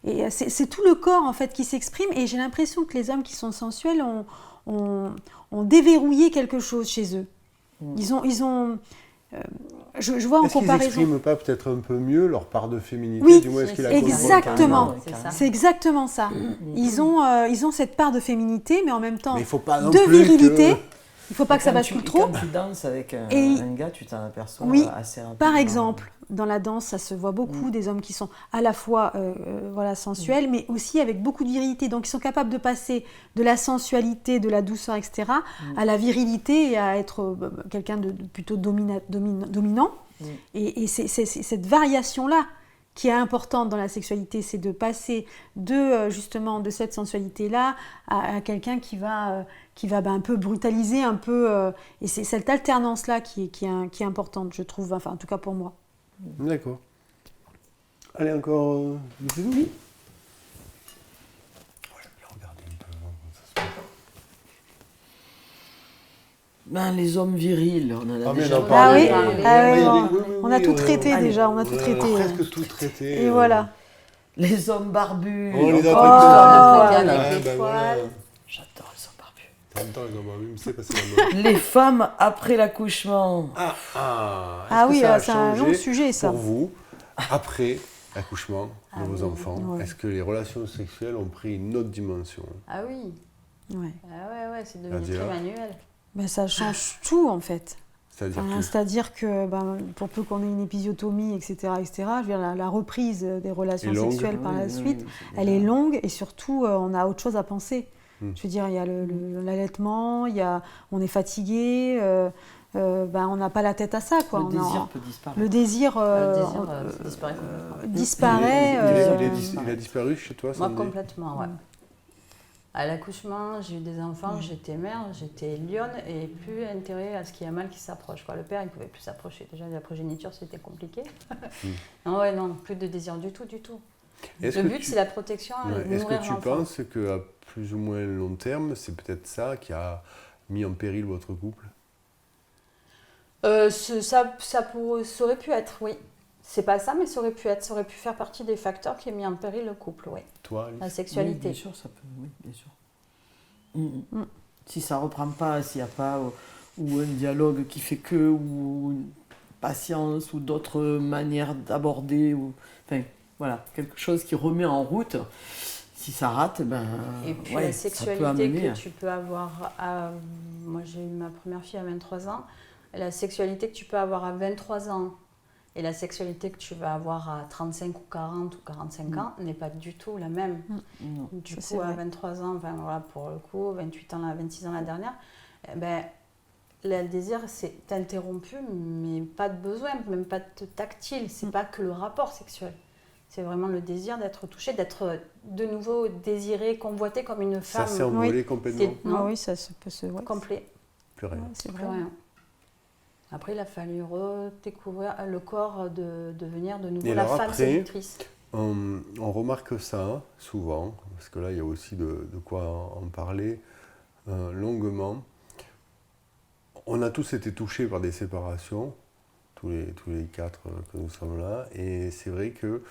et c'est tout le corps en fait qui s'exprime. Et j'ai l'impression que les hommes qui sont sensuels ont déverrouillé quelque chose chez eux. Ils ont je vois en Est-ce qu'ils comparaison. n'expriment pas peut-être un peu mieux leur part de féminité? Oui, du moins, est-ce qu'ils la exactement. contrôlent C'est ça. C'est exactement ça. Ils ont cette part de féminité, mais en même temps Mais il faut pas non de plus virilité. que... Il ne faut pas que ça bascule trop. Quand tu danses avec un Et- gars, tu t'en aperçois Oui, assez rapidement. Par exemple, dans la danse, ça se voit beaucoup, des hommes qui sont à la fois voilà, sensuels, mais aussi avec beaucoup de virilité. Donc, ils sont capables de passer de la sensualité, de la douceur, etc., à la virilité et à être quelqu'un de plutôt dominant. Et c'est cette variation-là qui est importante dans la sexualité, c'est de passer justement de cette sensualité-là à quelqu'un qui va un peu brutaliser, un peu... et c'est cette alternance-là qui est importante, je trouve, enfin en tout cas pour moi. D'accord. Allez, encore... Oui. J'aime bien regarder un peu comment ça se passe. Ben, les hommes virils, on en a Ah, mais déjà on en parlé. parlait. Ah oui, Oui, on a tout traité allez, déjà, on a tout traité. Presque tout traité. Et voilà. Les hommes barbus. On les a Oh, pas avec tous. les Ben voilà. poils. J'adore les hommes barbus. En même temps, les hommes barbus, mais c'est passé la mode. Les femmes après l'accouchement. Ah oui, ça a c'est un long changé sujet ça. pour vous, après l'accouchement de vos enfants, ouais. est-ce que les relations sexuelles ont pris une autre dimension? Ah oui. Ouais. Ah ouais, c'est devenu C'est-à-dire très manuel. Ben, ça change tout en fait. C'est-à-dire Enfin, que... c'est-à-dire que pour peu qu'on ait une épisiotomie, etc., je veux dire, la reprise des relations Et longue. sexuelles par la Oui, suite, oui, elle est longue et surtout on a autre chose à penser. Je veux dire, il y a l'allaitement, on est fatigué, on n'a pas la tête à ça. Quoi. Le On a- désir peut disparaître. le désir, Ça disparaît complètement. disparaît. Il a disparu chez toi, Moi, Sandy? complètement, ouais. À l'accouchement, j'ai eu des enfants, j'étais mère, j'étais lionne et plus intérêt à ce qu'il y a mal qui s'approche. Le père, il ne pouvait plus s'approcher. Déjà, la progéniture, c'était compliqué. Non, plus de désir du tout, du tout. Le but, c'est la protection et de Est-ce nourrir que tu l'enfant. penses qu'à plus ou moins long terme, c'est peut-être ça qui a mis en péril votre couple? Ça aurait pu être, oui. C'est pas ça, mais ça aurait pu être. Ça aurait pu faire partie des facteurs qui ont mis en péril le couple, oui. Toi, Alice? La sexualité. Oui, bien sûr, ça peut. Oui, bien sûr. Si ça reprend pas, s'il n'y a pas ou un dialogue qui fait que, ou une patience, ou d'autres manières d'aborder, ou enfin voilà, quelque chose qui remet en route. Si ça rate, ben Et puis ouais, la ça peut sexualité amener. que tu peux avoir moi j'ai eu ma première fille à 23 ans. La sexualité que tu peux avoir à 23 ans et la sexualité que tu vas avoir à 35 ou 40 ou 45 ans n'est pas du tout la même. Non. Du Ça, c'est coup, à vrai. 23 ans, enfin, voilà, pour le coup, 28 ans, 26 ans la dernière, le désir c'est interrompu, mais pas de besoin, même pas de tactile. C'est pas que le rapport sexuel. C'est vraiment le désir d'être touché, d'être de nouveau désiré, convoité comme une Ça femme. s'est envolé Oui. complètement. Non. Ah oui, ça se peut se... ouais. Complet. plus rien. Ouais, c'est Plus vrai. rien. Après, il a fallu redécouvrir le corps de devenir de nouveau Et la alors femme après, séductrice. On remarque ça souvent, parce que là il y a aussi de quoi en parler longuement. On a tous été touchés par des séparations, tous les 4 que nous sommes là, et c'est vrai que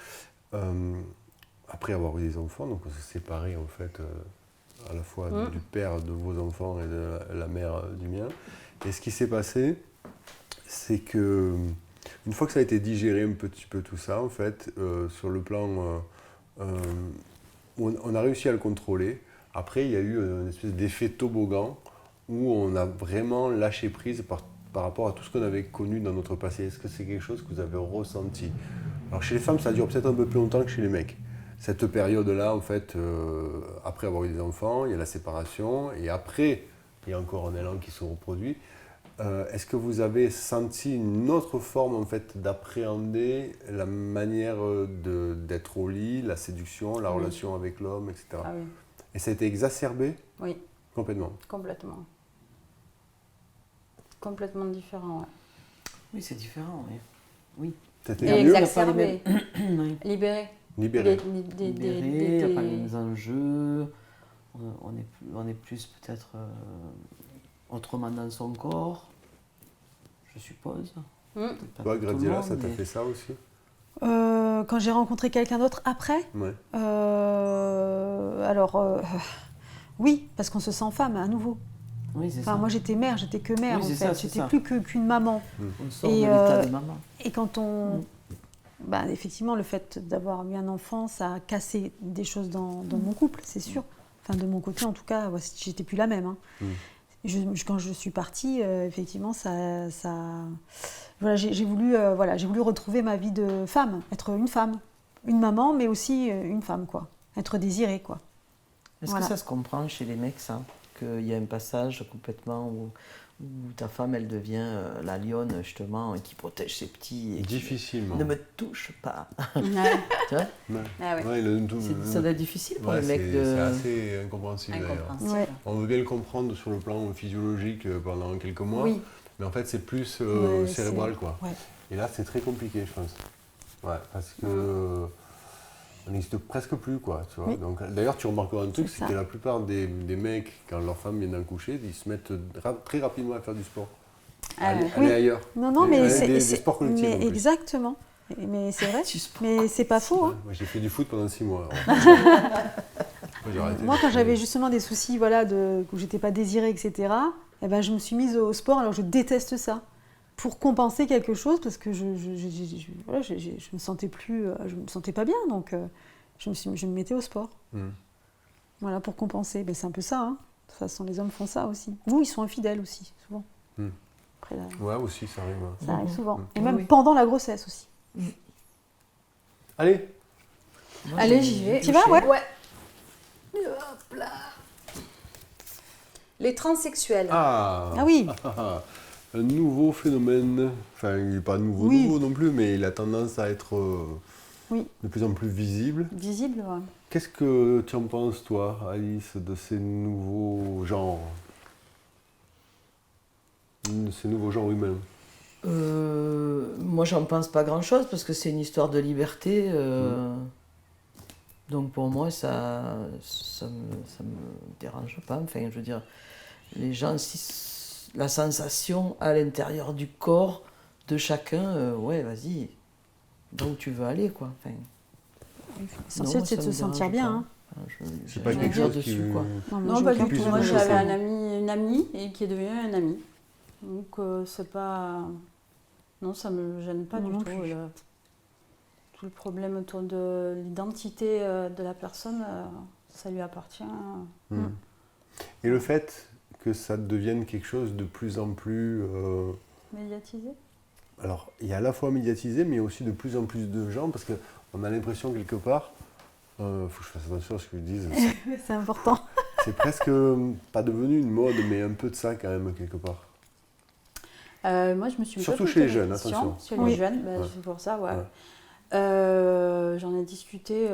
après avoir eu des enfants, donc on s'est séparés en fait à la fois du père de vos enfants et de la mère du mien. Et ce qui s'est passé, c'est que une fois que ça a été digéré un petit peu tout ça, en fait, sur le plan où on a réussi à le contrôler. Après, il y a eu une espèce d'effet toboggan où on a vraiment lâché prise par rapport à tout ce qu'on avait connu dans notre passé. Est-ce que c'est quelque chose que vous avez ressenti? Alors chez les femmes, ça dure peut-être un peu plus longtemps que chez les mecs. Cette période-là, en fait, après avoir eu des enfants, il y a la séparation, et après, il y a encore un élan qui se reproduit. Est-ce que vous avez senti une autre forme en fait d'appréhender la manière d'être au lit, la séduction, la relation avec l'homme, etc. Ah oui, Et ça a été exacerbé oui, complètement. complètement. Complètement différent, ouais. Oui, c'est différent, oui. C'était Et mieux, exacerbé, Oui. libéré. libéré. Libéré, il n'y a pas les mêmes enjeux, on est plus peut-être autrement dans son corps, je suppose. Mm. Peut-être pas Toi, pour tout le Graziella, monde, ça t'a mais- fait ça aussi? Quand j'ai rencontré quelqu'un d'autre après, Ouais. oui, parce qu'on se sent femme à nouveau. Oui, c'est Enfin, ça. moi j'étais mère, j'étais que mère Oui, en c'est fait. ça, c'est J'étais ça. plus qu'une maman. On sort Et, de l'état de maman. Et quand on. Effectivement, le fait d'avoir eu un enfant, ça a cassé des choses dans mon couple, c'est sûr. Enfin, de mon côté, en tout cas, j'étais plus la même. Hein. Quand je suis partie, effectivement, voilà, j'ai voulu retrouver ma vie de femme, être une maman, mais aussi une femme, quoi. Être désirée, quoi. Est-ce Voilà. que ça se comprend chez les mecs, ça? Qu'il y a un passage complètement où ta femme, elle devient la lionne, justement, et qui protège ses petits. Et qui Difficilement. ne me touche pas. Ouais. Tu vois? Ouais. Ah oui. Ouais, Ça doit être difficile pour ouais, les mecs de. c'est assez incompréhensible d'ailleurs. Incompréhensible. Ouais. On veut bien le comprendre sur le plan physiologique pendant quelques mois, Oui. mais en fait c'est plus Ouais, cérébral c'est- quoi. ouais. Et là c'est très compliqué je pense. Ouais, parce que on n'existe presque plus quoi, tu vois. Oui. Donc d'ailleurs tu remarqueras un truc, C'est c'est ça. que la plupart des mecs quand leur femme vient d'accoucher, ils se mettent très rapidement à faire du sport. Ah aller ouais. aller Oui. ailleurs. Non, Et mais avec c'est des c'est- sports collectifs mais en plus. exactement. Mais c'est vrai. Du sport. Mais c'est pas faux. Hein. Moi j'ai fait du foot pendant 6 mois. Après, j'ai arrêté. Moi, quand j'avais justement des soucis, voilà, où j'étais pas désirée, etc. Eh ben, je me suis mise au sport. Alors, je déteste ça pour compenser quelque chose parce que je me sentais plus, je me sentais pas bien, donc je me mettais au sport. Voilà, pour compenser. Ben, c'est un peu ça. Hein. De toute façon, les hommes font ça aussi. Vous, ils sont infidèles aussi, souvent. Après, là, Ouais aussi ça arrive. Ouais. ça arrive souvent. Et Oui, même oui. pendant la grossesse aussi. Allez. Moi, Allez, j'ai j'y vais. Tu vas, ouais. Hop là. Les transsexuels. Ah oui. Un nouveau phénomène, enfin il n'est pas nouveau non plus, mais il a tendance à être Oui. de plus en plus visible. Visible, ouais. Qu'est-ce que tu en penses toi, Alice, de ces nouveaux genres? De ces nouveaux genres humains? Moi, j'en pense pas grand-chose parce que c'est une histoire de liberté. Donc pour moi, ça me dérange pas. Enfin, je veux dire, les gens, si la sensation à l'intérieur du corps de chacun, ouais, vas-y, va où tu veux aller, quoi. Enfin, L'essentiel, non, c'est de ça se me sentir dérange bien. pas. Hein. Enfin, C'est pas j'ai quelque rien chose dessus, qui... quoi. moi, Non, j'ai pas aucun du tout. plus Moi, de j'avais choses. une amie et qui est devenue un ami. Donc, c'est pas. Non, ça me gêne pas Moi du non tout. plus. Tout le problème autour de l'identité de la personne, ça lui appartient. Et le fait que ça devienne quelque chose de plus en plus... Médiatisé. Alors, il y a à la fois médiatisé, mais aussi de plus en plus de gens, parce qu'on a l'impression quelque part, faut que je fasse attention à ce que je dis, C'est important. c'est presque pas devenu une mode, mais un peu de ça quand même, quelque part. Moi, je me suis Surtout posé chez les la jeunes, question. attention. Chez les Oui. jeunes, Ouais. c'est pour ça, ouais. Ouais. J'en ai discuté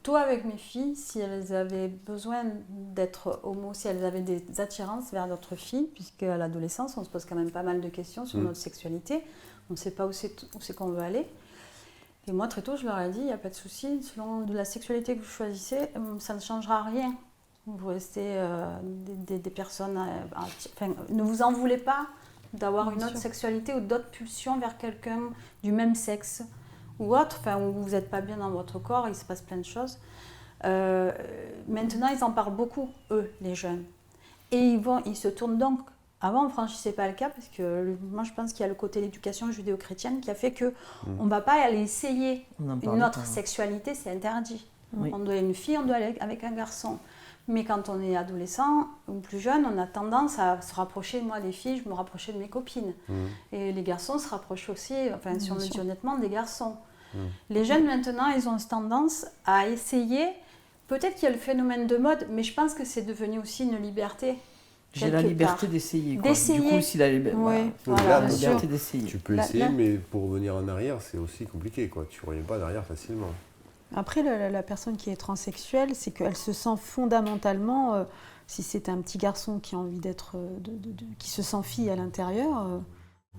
tôt avec mes filles, si elles avaient besoin d'être homo, si elles avaient des attirances vers d'autres filles, puisque à l'adolescence, on se pose quand même pas mal de questions sur notre sexualité. On ne sait pas où c'est qu'on veut aller. Et moi, très tôt, je leur ai dit, il n'y a pas de souci, selon de la sexualité que vous choisissez, ça ne changera rien. Vous restez des personnes... ne vous en voulez pas d'avoir une autre sexualité ou d'autres pulsions vers quelqu'un du même sexe ou autre, où vous n'êtes pas bien dans votre corps, il se passe plein de choses. Maintenant, ils en parlent beaucoup, eux, les jeunes. Et ils se tournent donc... Avant, on ne franchissait pas le cas parce que moi, je pense qu'il y a le côté d'éducation judéo-chrétienne qui a fait qu'on ne va pas aller essayer une autre sexualité, c'est interdit. Oui. On doit être une fille, on doit aller avec un garçon. Mais quand on est adolescent ou plus jeune, on a tendance à se rapprocher, moi des filles, je me rapprochais de mes copines. Et les garçons se rapprochent aussi, si on le dit honnêtement, des garçons. Les jeunes maintenant, ils ont tendance à essayer, peut-être qu'il y a le phénomène de mode, mais je pense que c'est devenu aussi une liberté. J'ai la liberté d'essayer. Du coup, si la liberté d'essayer. Tu peux essayer, mais pour revenir en arrière, c'est aussi compliqué, quoi. Tu ne reviens pas en arrière facilement. Après, la personne qui est transsexuelle, c'est qu'elle se sent fondamentalement, si c'est un petit garçon qui a envie d'être, qui se sent fille à l'intérieur,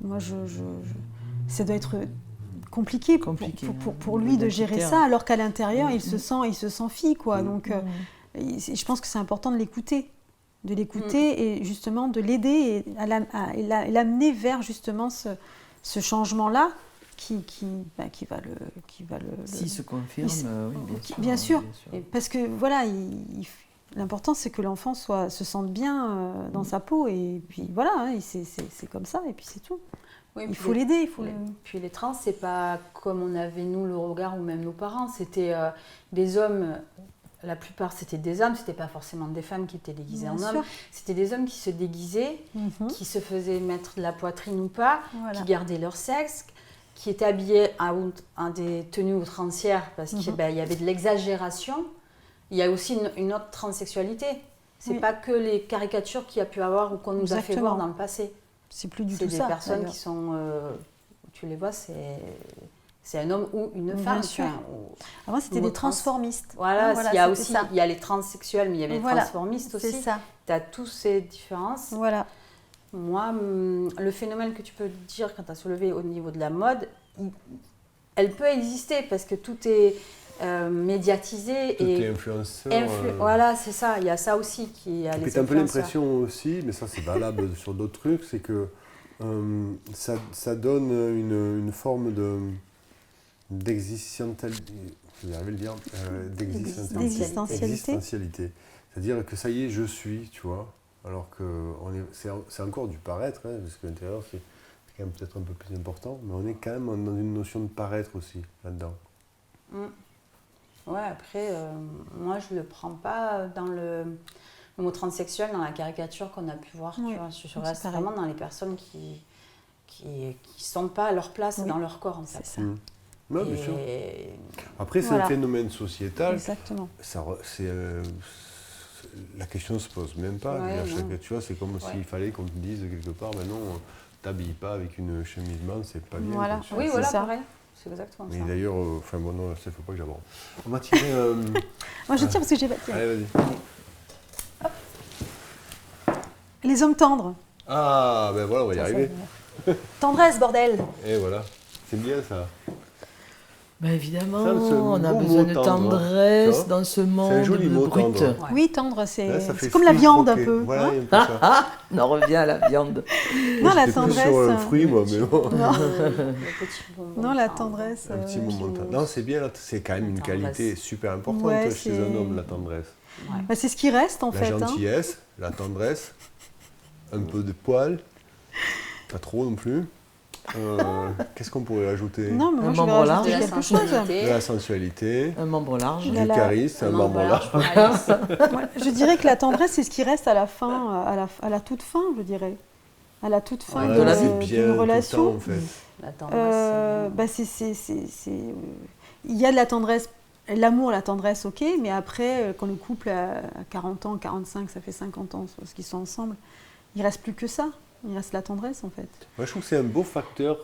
moi, ça doit être compliqué pour lui de gérer ça, alors qu'à l'intérieur, il se sent fille, quoi. Donc, je pense que c'est important de l'écouter. Et justement de l'aider et l'amener vers justement ce changement-là qui va le... S'il se confirme, oui, bien sûr. Parce que voilà, l'important c'est que l'enfant se sente bien dans sa peau et puis voilà, c'est comme ça et puis c'est tout. Oui, il faut l'aider. Puis les trans, c'est pas comme on avait nous le regard ou même nos parents, c'était des hommes... La plupart, c'était des hommes, c'était pas forcément des femmes qui étaient déguisées en hommes. C'était des hommes qui se déguisaient, qui se faisaient mettre de la poitrine ou pas, qui gardaient leur sexe, qui étaient habillés en des tenues outrancières parce qu'il y avait de l'exagération. Il y a aussi une autre transsexualité. C'est pas que les caricatures qu'il y a pu avoir ou qu'on nous a fait voir dans le passé. C'est plus du tout ça. C'est des personnes qui sont... tu les vois, c'est un homme ou une femme. Avant, c'était des transformistes. Voilà, il y a les transsexuels, mais il y avait les transformistes aussi. C'est ça. Tu as toutes ces différences. Voilà. Moi, le phénomène que tu peux dire quand tu as soulevé au niveau de la mode, elle peut exister parce que tout est médiatisé. Tout est influenceur. Voilà, c'est ça. Il y a ça aussi qui a les influenceurs. Tu as un peu l'impression aussi, mais ça c'est valable sur d'autres trucs, c'est que ça donne une forme d'existentialité. C'est-à-dire que ça y est, je suis, tu vois. Alors que c'est encore du paraître, parce que l'intérieur c'est quand même peut-être un peu plus important, mais on est quand même dans une notion de paraître aussi là-dedans. Ouais, après, moi je le prends pas dans le mot transsexuel, dans la caricature qu'on a pu voir. Tu vois, je reste vraiment dans les personnes qui sont pas à leur place dans leur corps en fait. C'est ça. Ouais, bien sûr. Après, c'est un phénomène sociétal. Exactement. La question ne se pose même pas. Tu vois, c'est comme s'il fallait qu'on te dise quelque part, ben non, t'habilles pas avec une chemise mince, c'est pas bien. Voilà. Oui, voilà, pareil. C'est exactement ça. Mais d'ailleurs, non, ça ne faut pas que j'aborde. On va tirer... Moi, je tire parce que j'ai pas tiré. Allez, vas-y. Les hommes tendres. Ah, ben voilà, on va y arriver. Tendresse, bordel. Et voilà, c'est bien ça. Ben évidemment, ça, on a besoin de tendresse dans ce monde. C'est un joli mot, brut. tendre. Ouais. Oui, tendre, c'est comme la viande un peu. Voilà, hein, un peu ça. On en revient à la viande. Non, la tendresse. Sur un fruit, moi, mais bon. Non, la tendresse. Un petit moment de tendresse. Non, c'est bien, c'est quand même une qualité super importante chez un homme, la tendresse. Ouais. Bah, c'est ce qui reste en fait. La gentillesse, la tendresse, un peu de poil, pas trop non plus. Qu'est-ce qu'on pourrait rajouter? Non, mais moi je vais rajouter quelque chose. De la sensualité, un membre large, du charisme, un membre large. Je dirais que la tendresse, c'est ce qui reste à la fin, à la toute fin, je dirais. À la toute fin d'une relation. Temps, en fait. La tendresse. Il y a de la tendresse, l'amour, la tendresse, ok, mais après, quand le couple a 40 ans, 45, ça fait 50 ans, parce qu'ils sont ensemble, il ne reste plus que ça. Il reste la tendresse, en fait. Moi, je trouve que c'est un beau facteur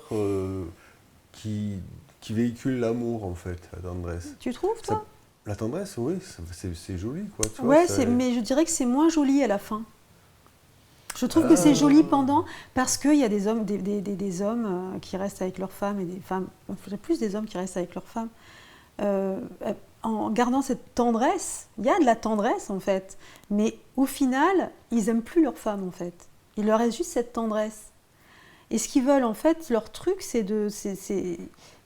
qui qui véhicule l'amour, en fait, la tendresse. Tu trouves, toi? La tendresse, oui, c'est joli, quoi. Tu Ouais, vois, mais je dirais que c'est moins joli à la fin. Je trouve que c'est joli pendant, parce qu'il y a des hommes, des hommes qui restent avec leurs femmes et des femmes, enfin, plus des hommes qui restent avec leurs femmes. En gardant cette tendresse, il y a de la tendresse en fait, mais au final, ils n'aiment plus leurs femmes en fait. Il leur reste juste cette tendresse. Et ce qu'ils veulent en fait, leur truc, c'est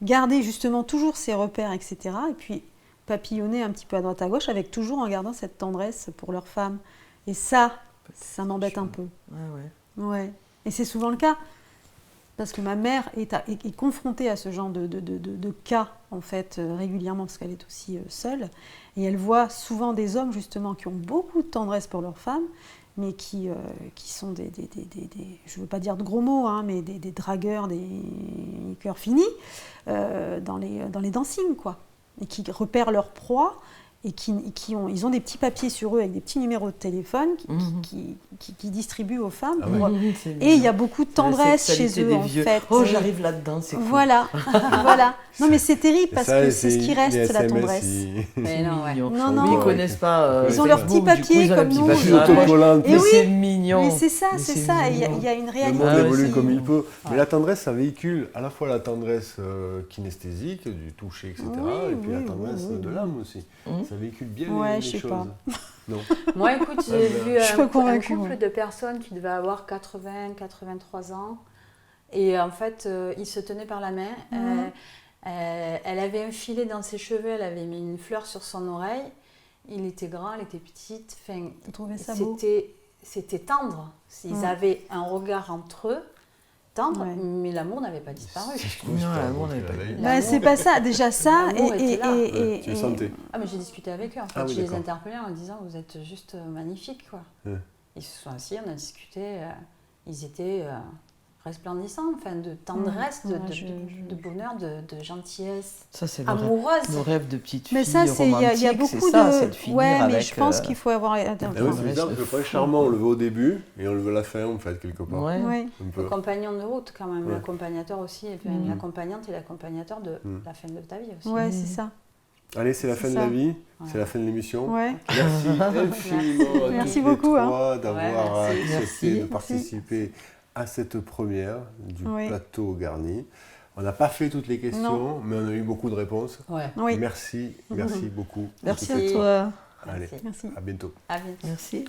garder justement toujours ces repères, etc. Et puis papillonner un petit peu à droite à gauche, avec toujours en gardant cette tendresse pour leurs femmes. Et ça m'embête un peu. Ouais. Et c'est souvent le cas. Parce que ma mère est confrontée à ce genre de cas, en fait, régulièrement, parce qu'elle est aussi seule. Et elle voit souvent des hommes, justement, qui ont beaucoup de tendresse pour leurs femmes, mais qui sont je ne veux pas dire de gros mots, hein, mais des dragueurs, des cœurs finis, dans les dancings, quoi. Et qui repèrent leur proie, et ils ont des petits papiers sur eux avec des petits numéros de téléphone qui distribuent aux femmes. Et il y a beaucoup de tendresse chez eux, en fait. Oh, j'arrive là-dedans, c'est cool. Voilà. Non, mais c'est terrible parce que c'est ce qui reste, la tendresse. Mais non, ouais. Non. Ils ne connaissent pas. Ils ont leurs petits papiers comme nous. Et oui, c'est mignon. Mais c'est ça. Il y a une réalité. Le monde évolue comme il peut. Mais la tendresse, ça véhicule à la fois la tendresse kinesthésique, du toucher, etc. et puis la tendresse de l'âme aussi. Ça véhicule bien les je sais choses. pas. Non. Moi, écoute, j'ai vu un couple ouais. de personnes qui devaient avoir 80, 83 ans. Et en fait, ils se tenaient par la main. Elle avait un filet dans ses cheveux, elle avait mis une fleur sur son oreille. Il était grand, elle était petite. Enfin, tu trouvais ça beau? C'était tendre. Ils avaient un regard entre eux. Tendre, mais l'amour n'avait pas disparu. Non, l'amour n'avait pas disparu. C'est pas ça, déjà ça. Tu le sentais. Ah, mais j'ai discuté avec eux, en fait. Je les interpellais en disant, vous êtes juste magnifiques, quoi. Ils se sont assis, on a discuté. Ils étaient resplendissants, enfin, de tendresse, de bonheur, de gentillesse. Ça, c'est amoureuse. Le rêve de petite fille mais ça, romantique. Il y a beaucoup c'est de finir mais avec, je pense qu'il faut avoir. C'est bizarre, le prince charmant, on le veut au début et on le veut à la fin, en fait, quelque part. Le compagnon de route, quand même, l'accompagnateur aussi, l'accompagnante et l'accompagnateur de la fin de ta vie aussi. Ouais, c'est ça. Allez, c'est la fin de la vie, c'est la fin de l'émission. Ouais. Merci infiniment à Merci toutes beaucoup, les trois d'avoir accepté de Merci. participer à cette première du plateau garni. On n'a pas fait toutes les questions, mais on a eu beaucoup de réponses. Oui. Merci beaucoup. Merci à toi. Allez, Merci. à bientôt. À bientôt. Merci.